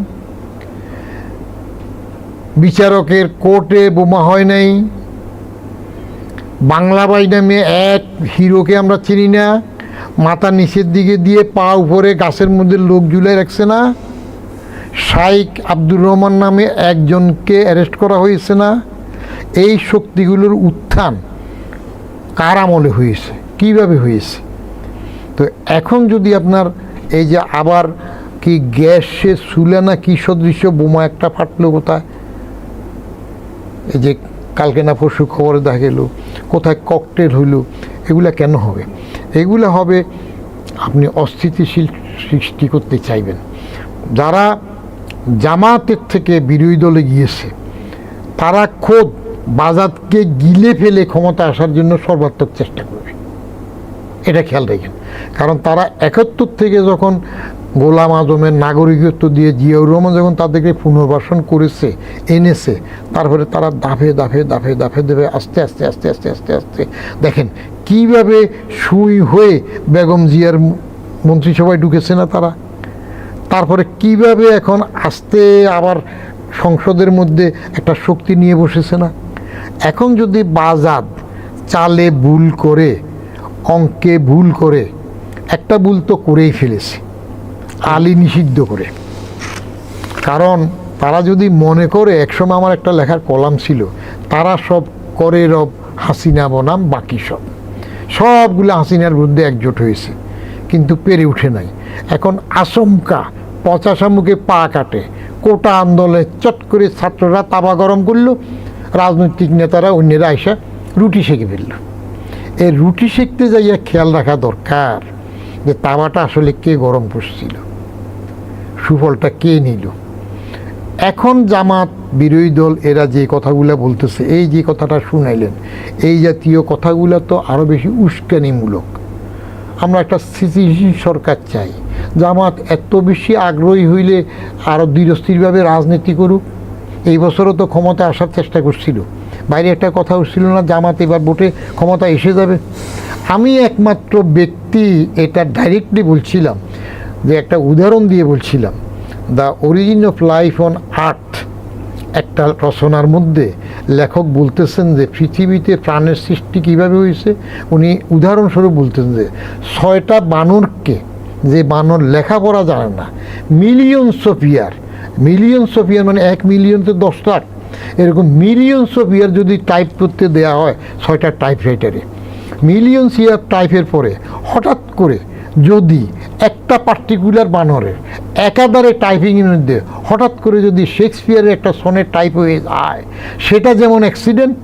বিচারকের কোর্টে বোমা হয় নাই, বাংলাবাই নামে এক হিরোকে আমরা চিনি না, মাথা নিচের দিকে দিয়ে পা উপরে গাছের মধ্যে লোক ঝুলাই রাখছে না, শাইখ আব্দুর রহমান নামে একজনকে অ্যারেস্ট করা হয়েছে না। এই শক্তিগুলোর উত্থান কার আমলে হয়েছে, কিভাবে হয়েছে? তো এখন যদি আপনার এই যে আবার কি গ্যাসে চুলা না কি সদৃশ্য বোমা একটা ফাটলো কোথায়, এই যে কালকে না পরশু খবরে দেখা গেল কোথায় ককটেল হইল, এগুলা কেন হবে? এগুলা হবে আপনি অস্থিতিশীল সৃষ্টি করতে চাইবেন। যারা জামাতের থেকে বিরোধী দলে গিয়েছে তারা খোদ বাজাতকে গিলে ফেলে ক্ষমতা আসার জন্য সর্বাত্মক চেষ্টা করবে, এটা খেয়াল রাখেন। কারণ তারা 71 থেকে যখন গোলাম আজমের নাগরিকত্ব দিয়ে জিয়াউর রহমান যখন তাদেরকে পুনর্বাসন করেছে, এনেছে, তারপরে তারা দাফে দাফে দাফে দাফে দাফে আস্তে আস্তে আস্তে আস্তে আস্তে আস্তে দেখেন কীভাবে সুই হয়ে বেগম জিয়ার মন্ত্রিসভায় ঢুকেছে না তারা, তারপরে কিভাবে এখন আস্তে আবার সংসদের মধ্যে একটা শক্তি নিয়ে বসেছে না। এখন যদি বাজাদ চালে ভুল করে, অঙ্কে ভুল করে, একটা ভুল তো করেই ফেলেছে, আলী নিষিদ্ধ করে, কারণ তারা যদি মনে করে, একসময় আমার একটা লেখার কলাম ছিল, তারা সব করে রব হাসিনা বনাম বাকি সবগুলো হাসিনার বিরুদ্ধে একজোট হয়েছে, কিন্তু পেরে উঠে নাই। এখন আচমকা পচা মুখে পা কাটে, কোটা আন্দোলনে চট করে ছাত্ররা তাবা গরম করলো, রাজনৈতিক নেতারা অন্যরা আইসা রুটি সেঁকে ফেলল। এই রুটি সেঁকতে যাইয়া খেয়াল রাখা দরকার যে তাওয়াটা আসলে কে গরম করছিল, সুফলটা কে নিল। এখন জামাত, বিরোধী দল এরা যে কথাগুলো বলতেছে, এই যে কথাটা শুনাইলেন, এই জাতীয় কথাগুলো তো আরও বেশি উস্কানিমূলক। আমরা একটা স্থিতিশীল সরকার চাই। জামাত এত বেশি আগ্রহী হইলে আরও দৃঢ়স্থিরভাবে রাজনীতি করুক। এই বছরও তো ক্ষমতা আসার চেষ্টা করছিল, বাইরে একটা কথা উঠছিল না জামাত এবার ভোটে ক্ষমতা এসে যাবে। আমি একমাত্র ব্যক্তি এটা ডাইরেক্টলি বলছিলাম, যে একটা উদাহরণ দিয়ে বলছিলাম, the origin of life on earth একটা রচনার মধ্যে লেখক বলতেছেন যে পৃথিবীতে প্রাণের সৃষ্টি কীভাবে হয়েছে। উনি উদাহরণস্বরূপ বলতেছেন যে 6টা বানরকে, যে বানর লেখাপড়া জানে না, মিলিয়নস অফ ইয়ার মানে 1 মিলিয়ন তো 10 লাখ, এরকম মিলিয়নস অফ ইয়ার যদি টাইপ করতে দেওয়া হয় 6টা টাইপরাইটারে, মিলিয়নস ইয়ার টাইপের পরে হঠাৎ করে যদি একটা পার্টিকুলার বানরের একাধারে টাইপিংয়ের মধ্যে হঠাৎ করে যদি শেক্সপিয়ারের একটা সনের টাইপ হয়ে যায়, সেটা যেমন অ্যাক্সিডেন্ট,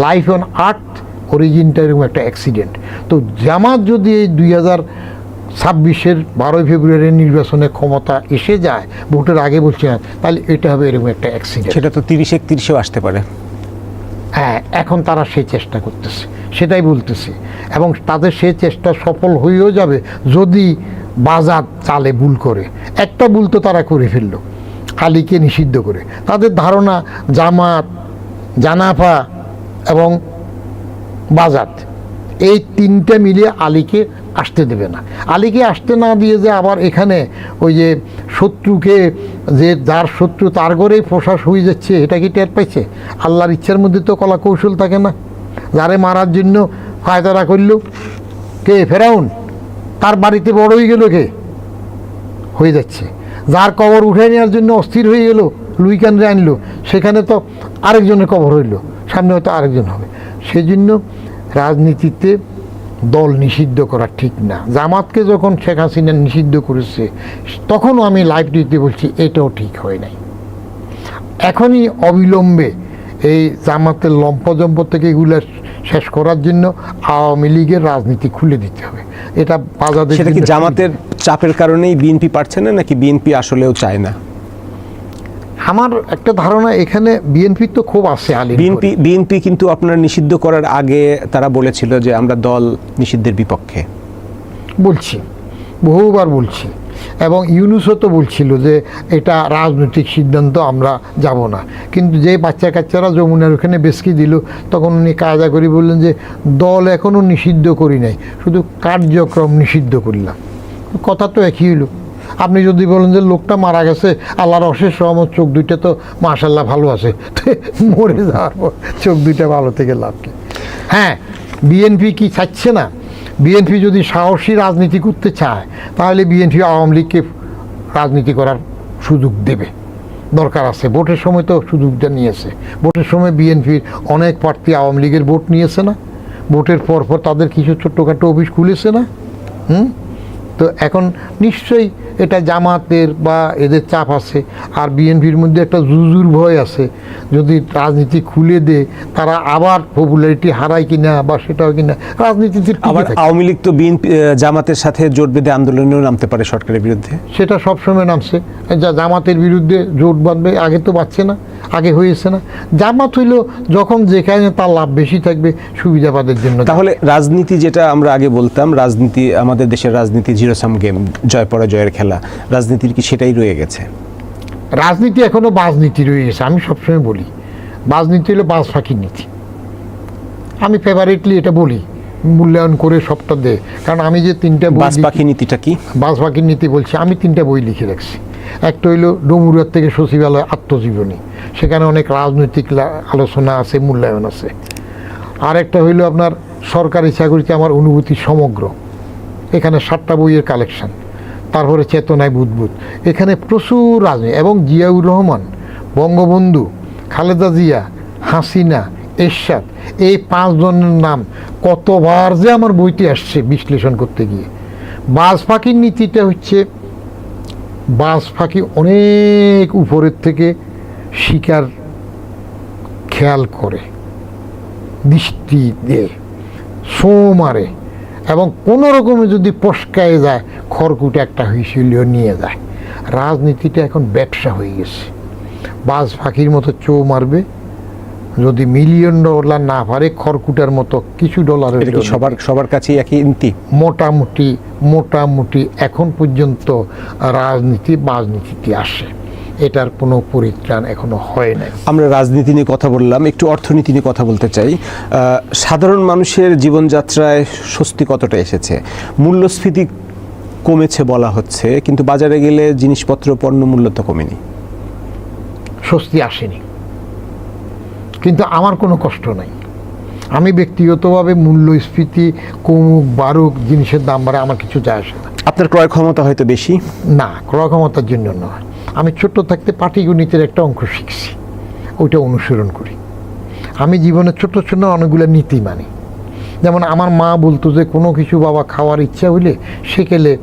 লাইফ অন আর্থ অরিজিনটা এরকম একটা অ্যাক্সিডেন্ট। তো জামাত যদি এই 2026-এর 12 ফেব্রুয়ারির নির্বাচনে ক্ষমতা এসে যায়, ভোটের আগে বলছি না, তাহলে এটা হবে এরকম একটা অ্যাক্সিডেন্ট। সেটা তো 30-31-এও আসতে পারে। হ্যাঁ, এখন তারা সেই চেষ্টা করতেছে, সেটাই বলতেছি। এবং তাদের সেই চেষ্টা সফল হয়েও যাবে যদি বাজার চালে ভুল করে। একটা ভুল তো তারা করে ফেলল, আলীকে নিষিদ্ধ করে। তাদের ধারণা জামাত, জানাফা এবং বাজাত এই তিনটে মিলিয়ে আলীকে আসতে দেবে না। আলীকে আসতে না দিয়ে যে আবার এখানে ওই যে শত্রুকে, যে যার শত্রু তার ঘরেই প্রশ্বাস হয়ে যাচ্ছে, এটা কি টের পাইছে? আল্লাহর ইচ্ছার মধ্যে তো কলা কৌশল থাকে না। যারে মারার জন্য ফায়দারা করল কে? ফেরাউন। তার বাড়িতে বড় হয়ে গেল কে? হয়ে যাচ্ছে। যার কবর উঠে নেওয়ার জন্য অস্থির হয়ে গেল, লুইকানরে আনলো, সেখানে তো আরেকজনের কবর হইল, সামনে হয়তো আরেকজন হবে। সেই জন্য রাজনীতিতে দল নিষিদ্ধ করা ঠিক না। জামাতকে যখন শেখ হাসিনা নিষিদ্ধ করেছে, তখনও আমি লাইভ দিতে বলছি এটাও ঠিক হয় নাই। এখনই অবিলম্বে এই জামাতের লম্পজম্প থেকে এগুলো শেষ করার জন্য আওয়ামী লীগের রাজনীতি খুলে দিতে হবে। এটা বাজারে। সেটা কি জামাতের চাপের কারণেই বিএনপি পারছে না, নাকি বিএনপি আসলেও চায় না? আমার একটা ধারণা, এখানে বিএনপি তো খুব আছে। বিএনপি কিন্তু আপনার নিষিদ্ধ করার আগে তারা বলেছিল যে আমরা দল নিষিদ্ধের বিপক্ষে। বলছি, বহুবার বলছি, এবং ইউনুসও তো বলছিল যে এটা রাজনৈতিক সিদ্ধান্ত, আমরা যাব না। কিন্তু যে বাচ্চা কাচ্চারা যমুনার ওখানে বেসকি দিল, তখন উনি কায়দা করে বললেন যে দল এখনও নিষিদ্ধ করি নাই, শুধু কার্যক্রম নিষিদ্ধ করলাম। কথা তো একই হইল। আপনি যদি বলেন যে লোকটা মারা গেছে, আল্লাহর অশেষ রহমত, চোখ দুইটা তো মাশাল্লাহ ভালো আছে, মরে যাওয়ার পর চোখ দুইটা ভালো থেকে লাভ কি? হ্যাঁ, বিএনপি কি চাচ্ছে না? বিএনপি যদি সাহসী রাজনীতি করতে চায়, তাহলে বিএনপি আওয়ামী লীগকে রাজনীতি করার সুযোগ দেবে, দরকার আছে। ভোটের সময় তো সুযোগটা নিয়েছে। ভোটের সময় বিএনপির অনেক প্রার্থী আওয়ামী লীগের ভোট নিয়েছে না? ভোটের পর তাদের কিছু ছোট্টখাটো অফিস খুলেছে না? তো এখন নিশ্চয়ই এটা জামাতের বা এদের চাপ আছে, আর বিএনপির মধ্যে একটা জুজুর ভয় আছে। যদি রাজনীতি খুলে দে, তারা আবার পপুলারিটি হারায় কিনা বা সেটাও কিনা রাজনীতিতে। আবার আওয়ামী লীগ তো বিএনপি জামাতের সাথে জোট বেঁধে আন্দোলনেও নামতে পারে সরকারের বিরুদ্ধে। সেটা সবসময় নামছে। জামাতের বিরুদ্ধে জোট বাঁধবে, আগে তো বাঁধছে না, আগে হয়েছে না। জামাত হইল যখন যেখানে তার লাভ বেশি থাকবে সুবিধাবাদের জন্য। তাহলে রাজনীতি, যেটা আমরা আগে বলতাম, রাজনীতি, আমাদের দেশের রাজনীতি জিরো সাম গেম, জয় পরাজয়ের খেলা, রাজনীতির কি সেটাই রয়ে গেছে? রাজনীতি এখনো বাজনীতি রয়ে গেছে। আমি সবসময় বলি বাজনীতি হলো বাজ ফাঁকির নীতি। আমি ফেভারিটলি এটা বলি, মূল্যায়ন করে সবটা দে। কারণ আমি যে 3টা বই, বাজ পাখি নীতিটা কি? বাজ ফাঁকির নীতি বলছি, আমি 3টা বই লিখে রাখছি। একটা হইলো ডমুরিয়ার থেকে সচিবালয় আত্মজীবনী, সেখানে অনেক রাজনৈতিক আলোচনা আছে, মূল্যায়ন আছে। আর একটা হইলো আপনার সরকারি চাকরিতে আমার অনুভূতি সমগ্র, এখানে 7টা বইয়ের কালেকশন। তারপরে চেতনায় বুদবুদ, এখানে প্রচুর রাজনীতি। এবং জিয়াউর রহমান, বঙ্গবন্ধু, খালেদা জিয়া, হাসিনা, এরশাদ, এই 5 জনের নাম কতবার যে আমার বইতে আসছে বিশ্লেষণ করতে গিয়ে। বাজ ফাঁকির নীতিটা হচ্ছে, বাজ ফাঁকি অনেক উপরের থেকে শিকার খেয়াল করে, দৃষ্টি দেয়, ছো মারে, এবং কোনো রকমে যদি পস্কায় যায় খড়কুটে একটা হুইসিলিও নিয়ে যায়। রাজনীতিটা এখন ব্যবসা হয়ে গেছে। বাজ ফাঁকির মতো চো মারবে, যদি $1,000,000 না পারে খড়কুটার মতো কিছু ডলারের এটা কি সবার কাছে একই নীতি? মোটামুটি এখন পর্যন্ত রাজনীতি বাজনীতিতে আসে, এটার কোনো পরিত্রাণ এখনো হয় নাই। আমরা রাজনীতি নিয়ে কথা বললাম, একটু অর্থনীতি নিয়ে কথা বলতে চাই। সাধারণ মানুষের জীবনযাত্রায় স্বস্তি কতটা এসেছে? মূল্যস্ফীতি কমেছে বলা হচ্ছে, কিন্তু বাজারে গেলে জিনিসপত্র পণ্য মূল্য তো কমেনি। স্বস্তি আসেনি, কিন্তু আমার কোনো কষ্ট নাই। আমি ব্যক্তিগতভাবে মূল্যস্ফীতি কমুক বাড়ুক, জিনিসের দাম বাড়ে, আমার কিছু যায় আসে না। আপনার ক্রয় ক্ষমতা হয়তো বেশি? না, ক্রয় ক্ষমতার জন্য নয়। আমি ছোট্ট থাকতে পাটিগণিতের একটা অঙ্ক শিখছি, ওইটা অনুসরণ করি। আমি জীবনে ছোট ছোট অনেকগুলো নীতি মানি। যেমন আমার মা বলতো যে কোনো কিছু বাবা খাওয়ার ইচ্ছা হইলে সেকেলে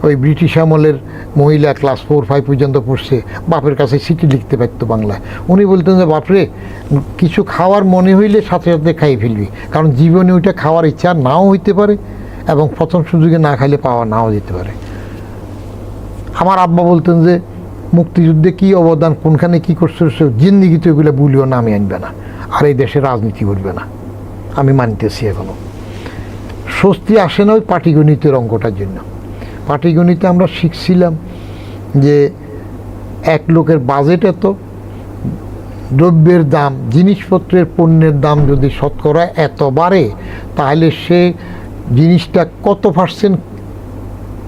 ওই ব্রিটিশ আমলের মহিলা ক্লাস 4-5 পর্যন্ত পড়ছে, বাপের কাছে চিঠি লিখতে পারতো বাংলায়। উনি বলতেন যে বাপরে, কিছু খাওয়ার মনে হইলে সাথে সাথে খাই ফেলবি, কারণ জীবনে ওইটা খাওয়ার ইচ্ছা নাও হইতে পারে, এবং প্রথম সুযোগে না খাইলে পাওয়া নাও যেতে পারে। আমার আব্বা বলতেন যে মুক্তিযুদ্ধে কী অবদান, কোনখানে কী করছে, জিন্দিগিতে ওইগুলো বলিও নামে আনবে না, আর এই দেশে রাজনীতি করবে না। আমি মানতেছি এখনো। স্বস্তি আসে না ওই পাটিগণিতের অঙ্কটার জন্য। পাটিগণিতে আমরা শিখছিলাম যে এক লোকের বাজেট এত, দ্রব্যের দাম, জিনিসপত্রের পণ্যের দাম যদি শতকরা এত বাড়ে, তাহলে সে জিনিসটা কত %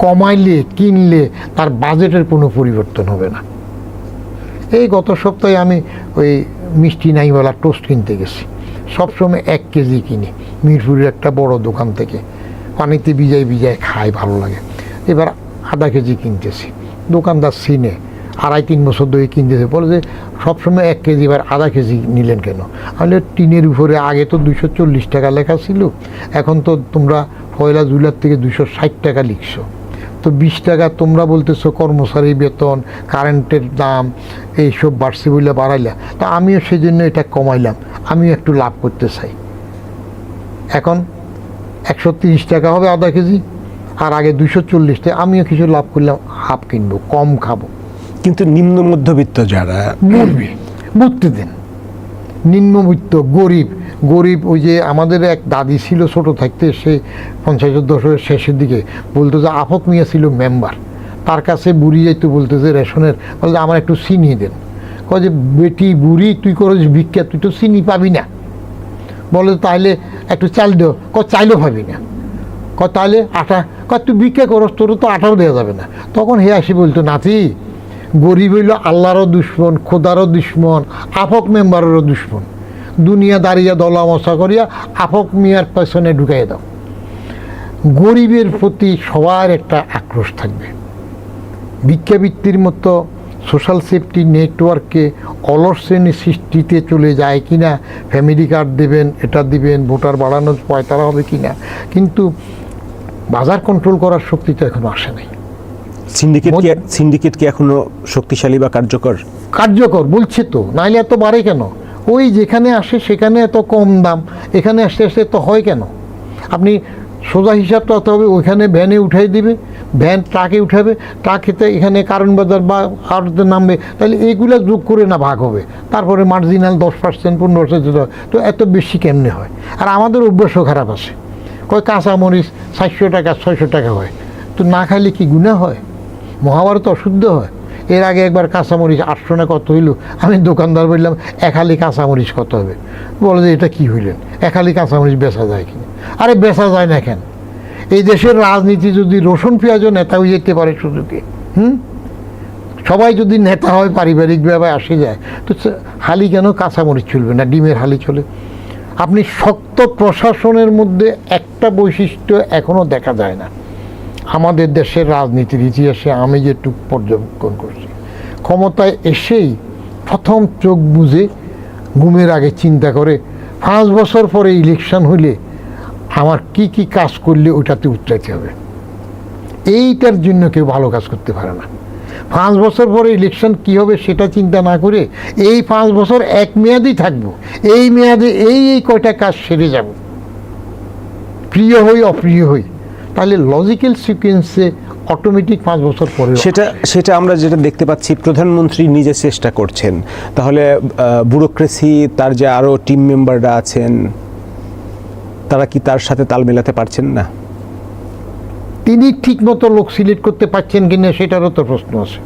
কমাইলে কিনলে তার বাজেটের কোনো পরিবর্তন হবে না। এই গত সপ্তাহে আমি ওই মিষ্টি নাইওয়ালা টোস্ট কিনতে গেছি। সবসময় 1 কেজি কিনি মিরপুরের একটা বড় দোকান থেকে, পানিতে ভিজাই খাই, ভালো লাগে। এবার আধা কেজি কিনতেছি, দোকানদার সিনে 2.5-3 বছর ধরে কিনতেছে, বলে যে সবসময় 1 কেজি, এবার আধা কেজি নিলেন কেন? তাহলে টিনের উপরে আগে তো 240 টাকা লেখা ছিল, এখন তো তোমরা 1 জুলাই থেকে 260 টাকা লিখছো, তো 20 টাকা তোমরা বলতেছো কর্মচারী বেতন, কারেন্টের দাম এইসব বাড়ছে বলে বাড়াইলা, তা আমিও সেই জন্য এটা কমাইলাম, আমিও একটু লাভ করতে চাই। এখন 130 টাকা হবে আধা কেজি, আর আগে 240 টাকা, আমিও কিছু লাভ করলাম, হাফ কিনবো, কম খাবো। কিন্তু নিম্ন মধ্যবিত্ত যারা মরবে, বুঝতে দেন। নিম্নবিত্ত, গরিব ওই যে আমাদের এক দাদি ছিল ছোট থাকতে, সে 50-এর দশকের শেষের দিকে বলতো যে আফক মিয়া ছিল মেম্বার, তার কাছে বুড়ি যাইতো, বলতো যে রেশনের, বলতে আমার একটু চিনি দেন। কয় যে বেটি বুড়ি, তুই করিস ভিক্ষা, তুই তো চিনি পাবি না। বলে তাহলে একটু চাল দেও, চাইলেও পাবি না। তাহলে আটা, তুই ভিক্ষা করস, তোর তো আটাও দেওয়া যাবে না। তখন হে আসি বলতো, নাতি, গরিব হইল আল্লাহরও দুশ্মন, খোদারও দুশ্মন, আফক মেম্বারেরও দুশ্মন। দুনিয়া দাঁড়িয়ে দলা মশা করিয়া আফক মিয়ার পেছনে ঢুকাইয়া দাও। গরিবের প্রতি সবার একটা আক্রোশ থাকবে। ভিক্ষাবৃত্তির মতো সোশ্যাল সেফটি নেটওয়ার্কে অলস শ্রেণী সৃষ্টিতে চলে যায় কিনা, ফ্যামিলি কার্ড দেবেন, এটা দিবেন, ভোটার বাড়ানোর পয়তারা হবে কিনা, কিন্তু বাজার কন্ট্রোল করার শক্তি তো এখনো আসে নাই। সিন্ডিকেট কি এখনো শক্তিশালী বা কার্যকর বলছে তো, নাইলে এত বাড়ে কেন? ওই যেখানে আসে সেখানে এত কম দাম, এখানে আসতে আসতে তো হয় কেন? আপনি সোজা হিসাবটা হতে হবে, ওইখানে ভ্যানে উঠাই দিবে, ভ্যান ট্রাকে উঠাবে, ট্রাকেতে এখানে কারণ বাজার বা আরতে নামবে, তাহলে এইগুলো যোগ করে না ভাগ হবে, তারপরে মার্জিনাল 10%, 15%, তো এত বেশি কেমনে হয়? আর আমাদের অভ্যাসও খারাপ আছে। কাঁচামরিচ 400 টাকা 600 টাকা হয়, তো না খাইলে কি গুনাহ হয়? মহাভারত অশুদ্ধ হয়? এর আগে একবার কাঁচামরিচ 800 না কত হইল, আমি দোকানদার বললাম 1 হালি কাঁচামরিচ কত হবে? বলে যে এটা কি হইলেন, 1 হালি কাঁচামরিচ বেচা যায় কিনা? আরে বেচা যায় না কেন? এই দেশের রাজনীতি যদি রসুন পেঁয়াজও নেতা হয়ে যেতে পারে সুযোগে, সবাই যদি নেতা হয়, পারিবারিকভাবে আসে যায়, তো হালি কেন কাঁচামরিচ চলবে না, ডিমের হালি চলে? আপনি শক্ত প্রশাসনের মধ্যে একটা বৈশিষ্ট্য এখনও দেখা যায় না, আমাদের দেশের রাজনীতির ইতিহাসে আমি যেটুকু পর্যবেক্ষণ করছি, ক্ষমতায় এসেই প্রথম চোখ বুজে ঘুমের আগে চিন্তা করে 5 বছর পরে ইলেকশন হইলে আমার কি কি কাজ করলে ওইটাতে উতরাইতে হবে। এইটার জন্য কেউ ভালো কাজ করতে পারে না। 5 বছর পরে ইলেকশন কি হবে সেটা চিন্তা না করে এই 5 বছর এক মেয়াদই থাকবো, এই মেয়াদে এই কয়টা কাজ সেরে যাব, প্রিয় হই অপ্রিয় হই, তাহলে লজিক্যাল সিকোয়েন্সে অটোমেটিক 5 বছর পরে সেটা আমরা যেটা দেখতে পাচ্ছি, প্রধানমন্ত্রী নিজে চেষ্টা করছেন, তাহলে ব্যুরোক্রেসি তার যে আরও টিম মেম্বাররা আছেন তারা কি তার সাথে তাল মেলাতে পারছেন না? তিনি ঠিক মতো লোক সিলেক্ট করতে পারছেন কিনা সেটারও তো প্রশ্ন আছে।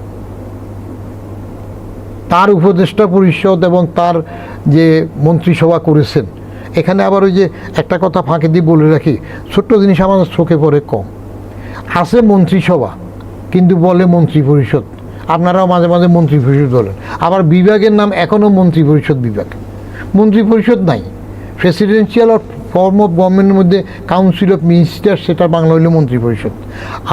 তার উপদেষ্টা পরিষদ এবং তার যে মন্ত্রিসভা করেছেন, এখানে আবার ওই যে একটা কথা ফাঁকে দিয়ে বলে রাখি, ছোট্ট জিনিস আমাদের চোখে পড়ে কম, আছে মন্ত্রিসভা কিন্তু বলে মন্ত্রী পরিষদ। আপনারাও মাঝে মাঝে মন্ত্রী পরিষদ বলেন, আবার বিভাগের নাম এখনও মন্ত্রী পরিষদ বিভাগ, মন্ত্রী পরিষদ নাই। প্রেসিডেন্সিয়াল ফর্ম অফ গভর্নমেন্টের মধ্যে কাউন্সিল অফ মিনিস্টার, সেটা বাংলা হইল মন্ত্রী পরিষদ,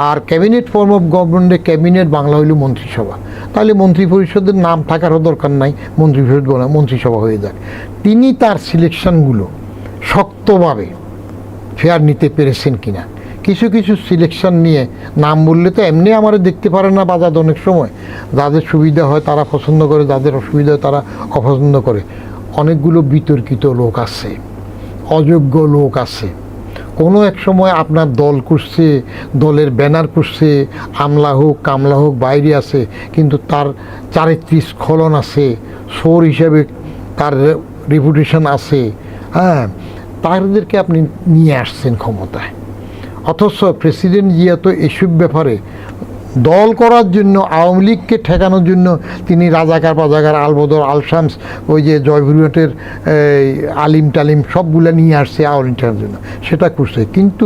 আর ক্যাবিনেট ফর্ম অফ গভর্নমেন্টে ক্যাবিনেট বাংলা হইল মন্ত্রিসভা। তাহলে মন্ত্রী পরিষদের নাম থাকারও দরকার নাই, মন্ত্রী পরিষদ বলে মন্ত্রিসভা হয়ে যাক। তিনি তার সিলেকশনগুলো শক্তভাবে ফেয়ার নিতে পেরেছেন কিনা, কিছু কিছু সিলেকশন নিয়ে নাম বললে তো এমনি আমারে দেখতে পারে না বাজার, অনেক সময় যাদের সুবিধা হয় তারা পছন্দ করে, যাদের অসুবিধা হয় তারা অপছন্দ করে। অনেকগুলো বিতর্কিত লোক আছে, অযোগ্য লোক আছে, কোনো এক সময় আপনার দল করছে, দলের ব্যানার করছে, আমলা হোক কামলা হোক বাইরে আছে, কিন্তু তার চারিত্রিক স্খলন আছে, সোর হিসাবে তার রেপুটেশন আছে, হ্যাঁ, তাদেরকে আপনি নিয়ে আসছেন ক্ষমতায়। অথচ প্রেসিডেন্ট জিয়া তো এসব ব্যাপারে দল করার জন্য, আওয়ামী লীগকে ঠেকানোর জন্য তিনি রাজাকার পাজাকার আলবদর আলশামস, ওই যে জয়পুরহাটের আলিম টালিম সবগুলো নিয়ে আসছে আওয়ামী লীগের জন্য, সেটা করছে। কিন্তু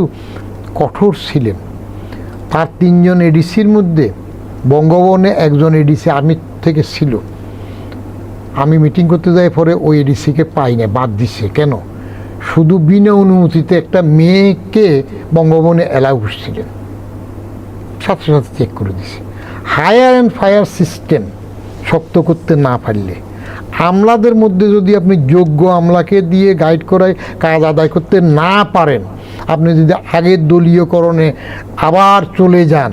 কঠোর ছিলেন। তার 3 জন এডিসির মধ্যে বঙ্গভবনে একজন এডিসি আর্মি থেকে ছিল, আমি মিটিং করতে যাই পরে ওই এডিসিকে পাই না, বাদ দিচ্ছে। কেন? শুধু বিনা অনুমতিতে একটা মেয়েকে বঙ্গভবনে অ্যালাউ করছিলেন, সাথে সাথে চেক করে দিছে। হায়ার অ্যান্ড ফায়ার সিস্টেম শক্ত করতে না পারলে, আমলাদের মধ্যে যদি আপনি যোগ্য আমলাকে দিয়ে গাইড করায় কাজ আদায় করতে না পারেন, আপনি যদি আগের দলীয়করণে আবার চলে যান,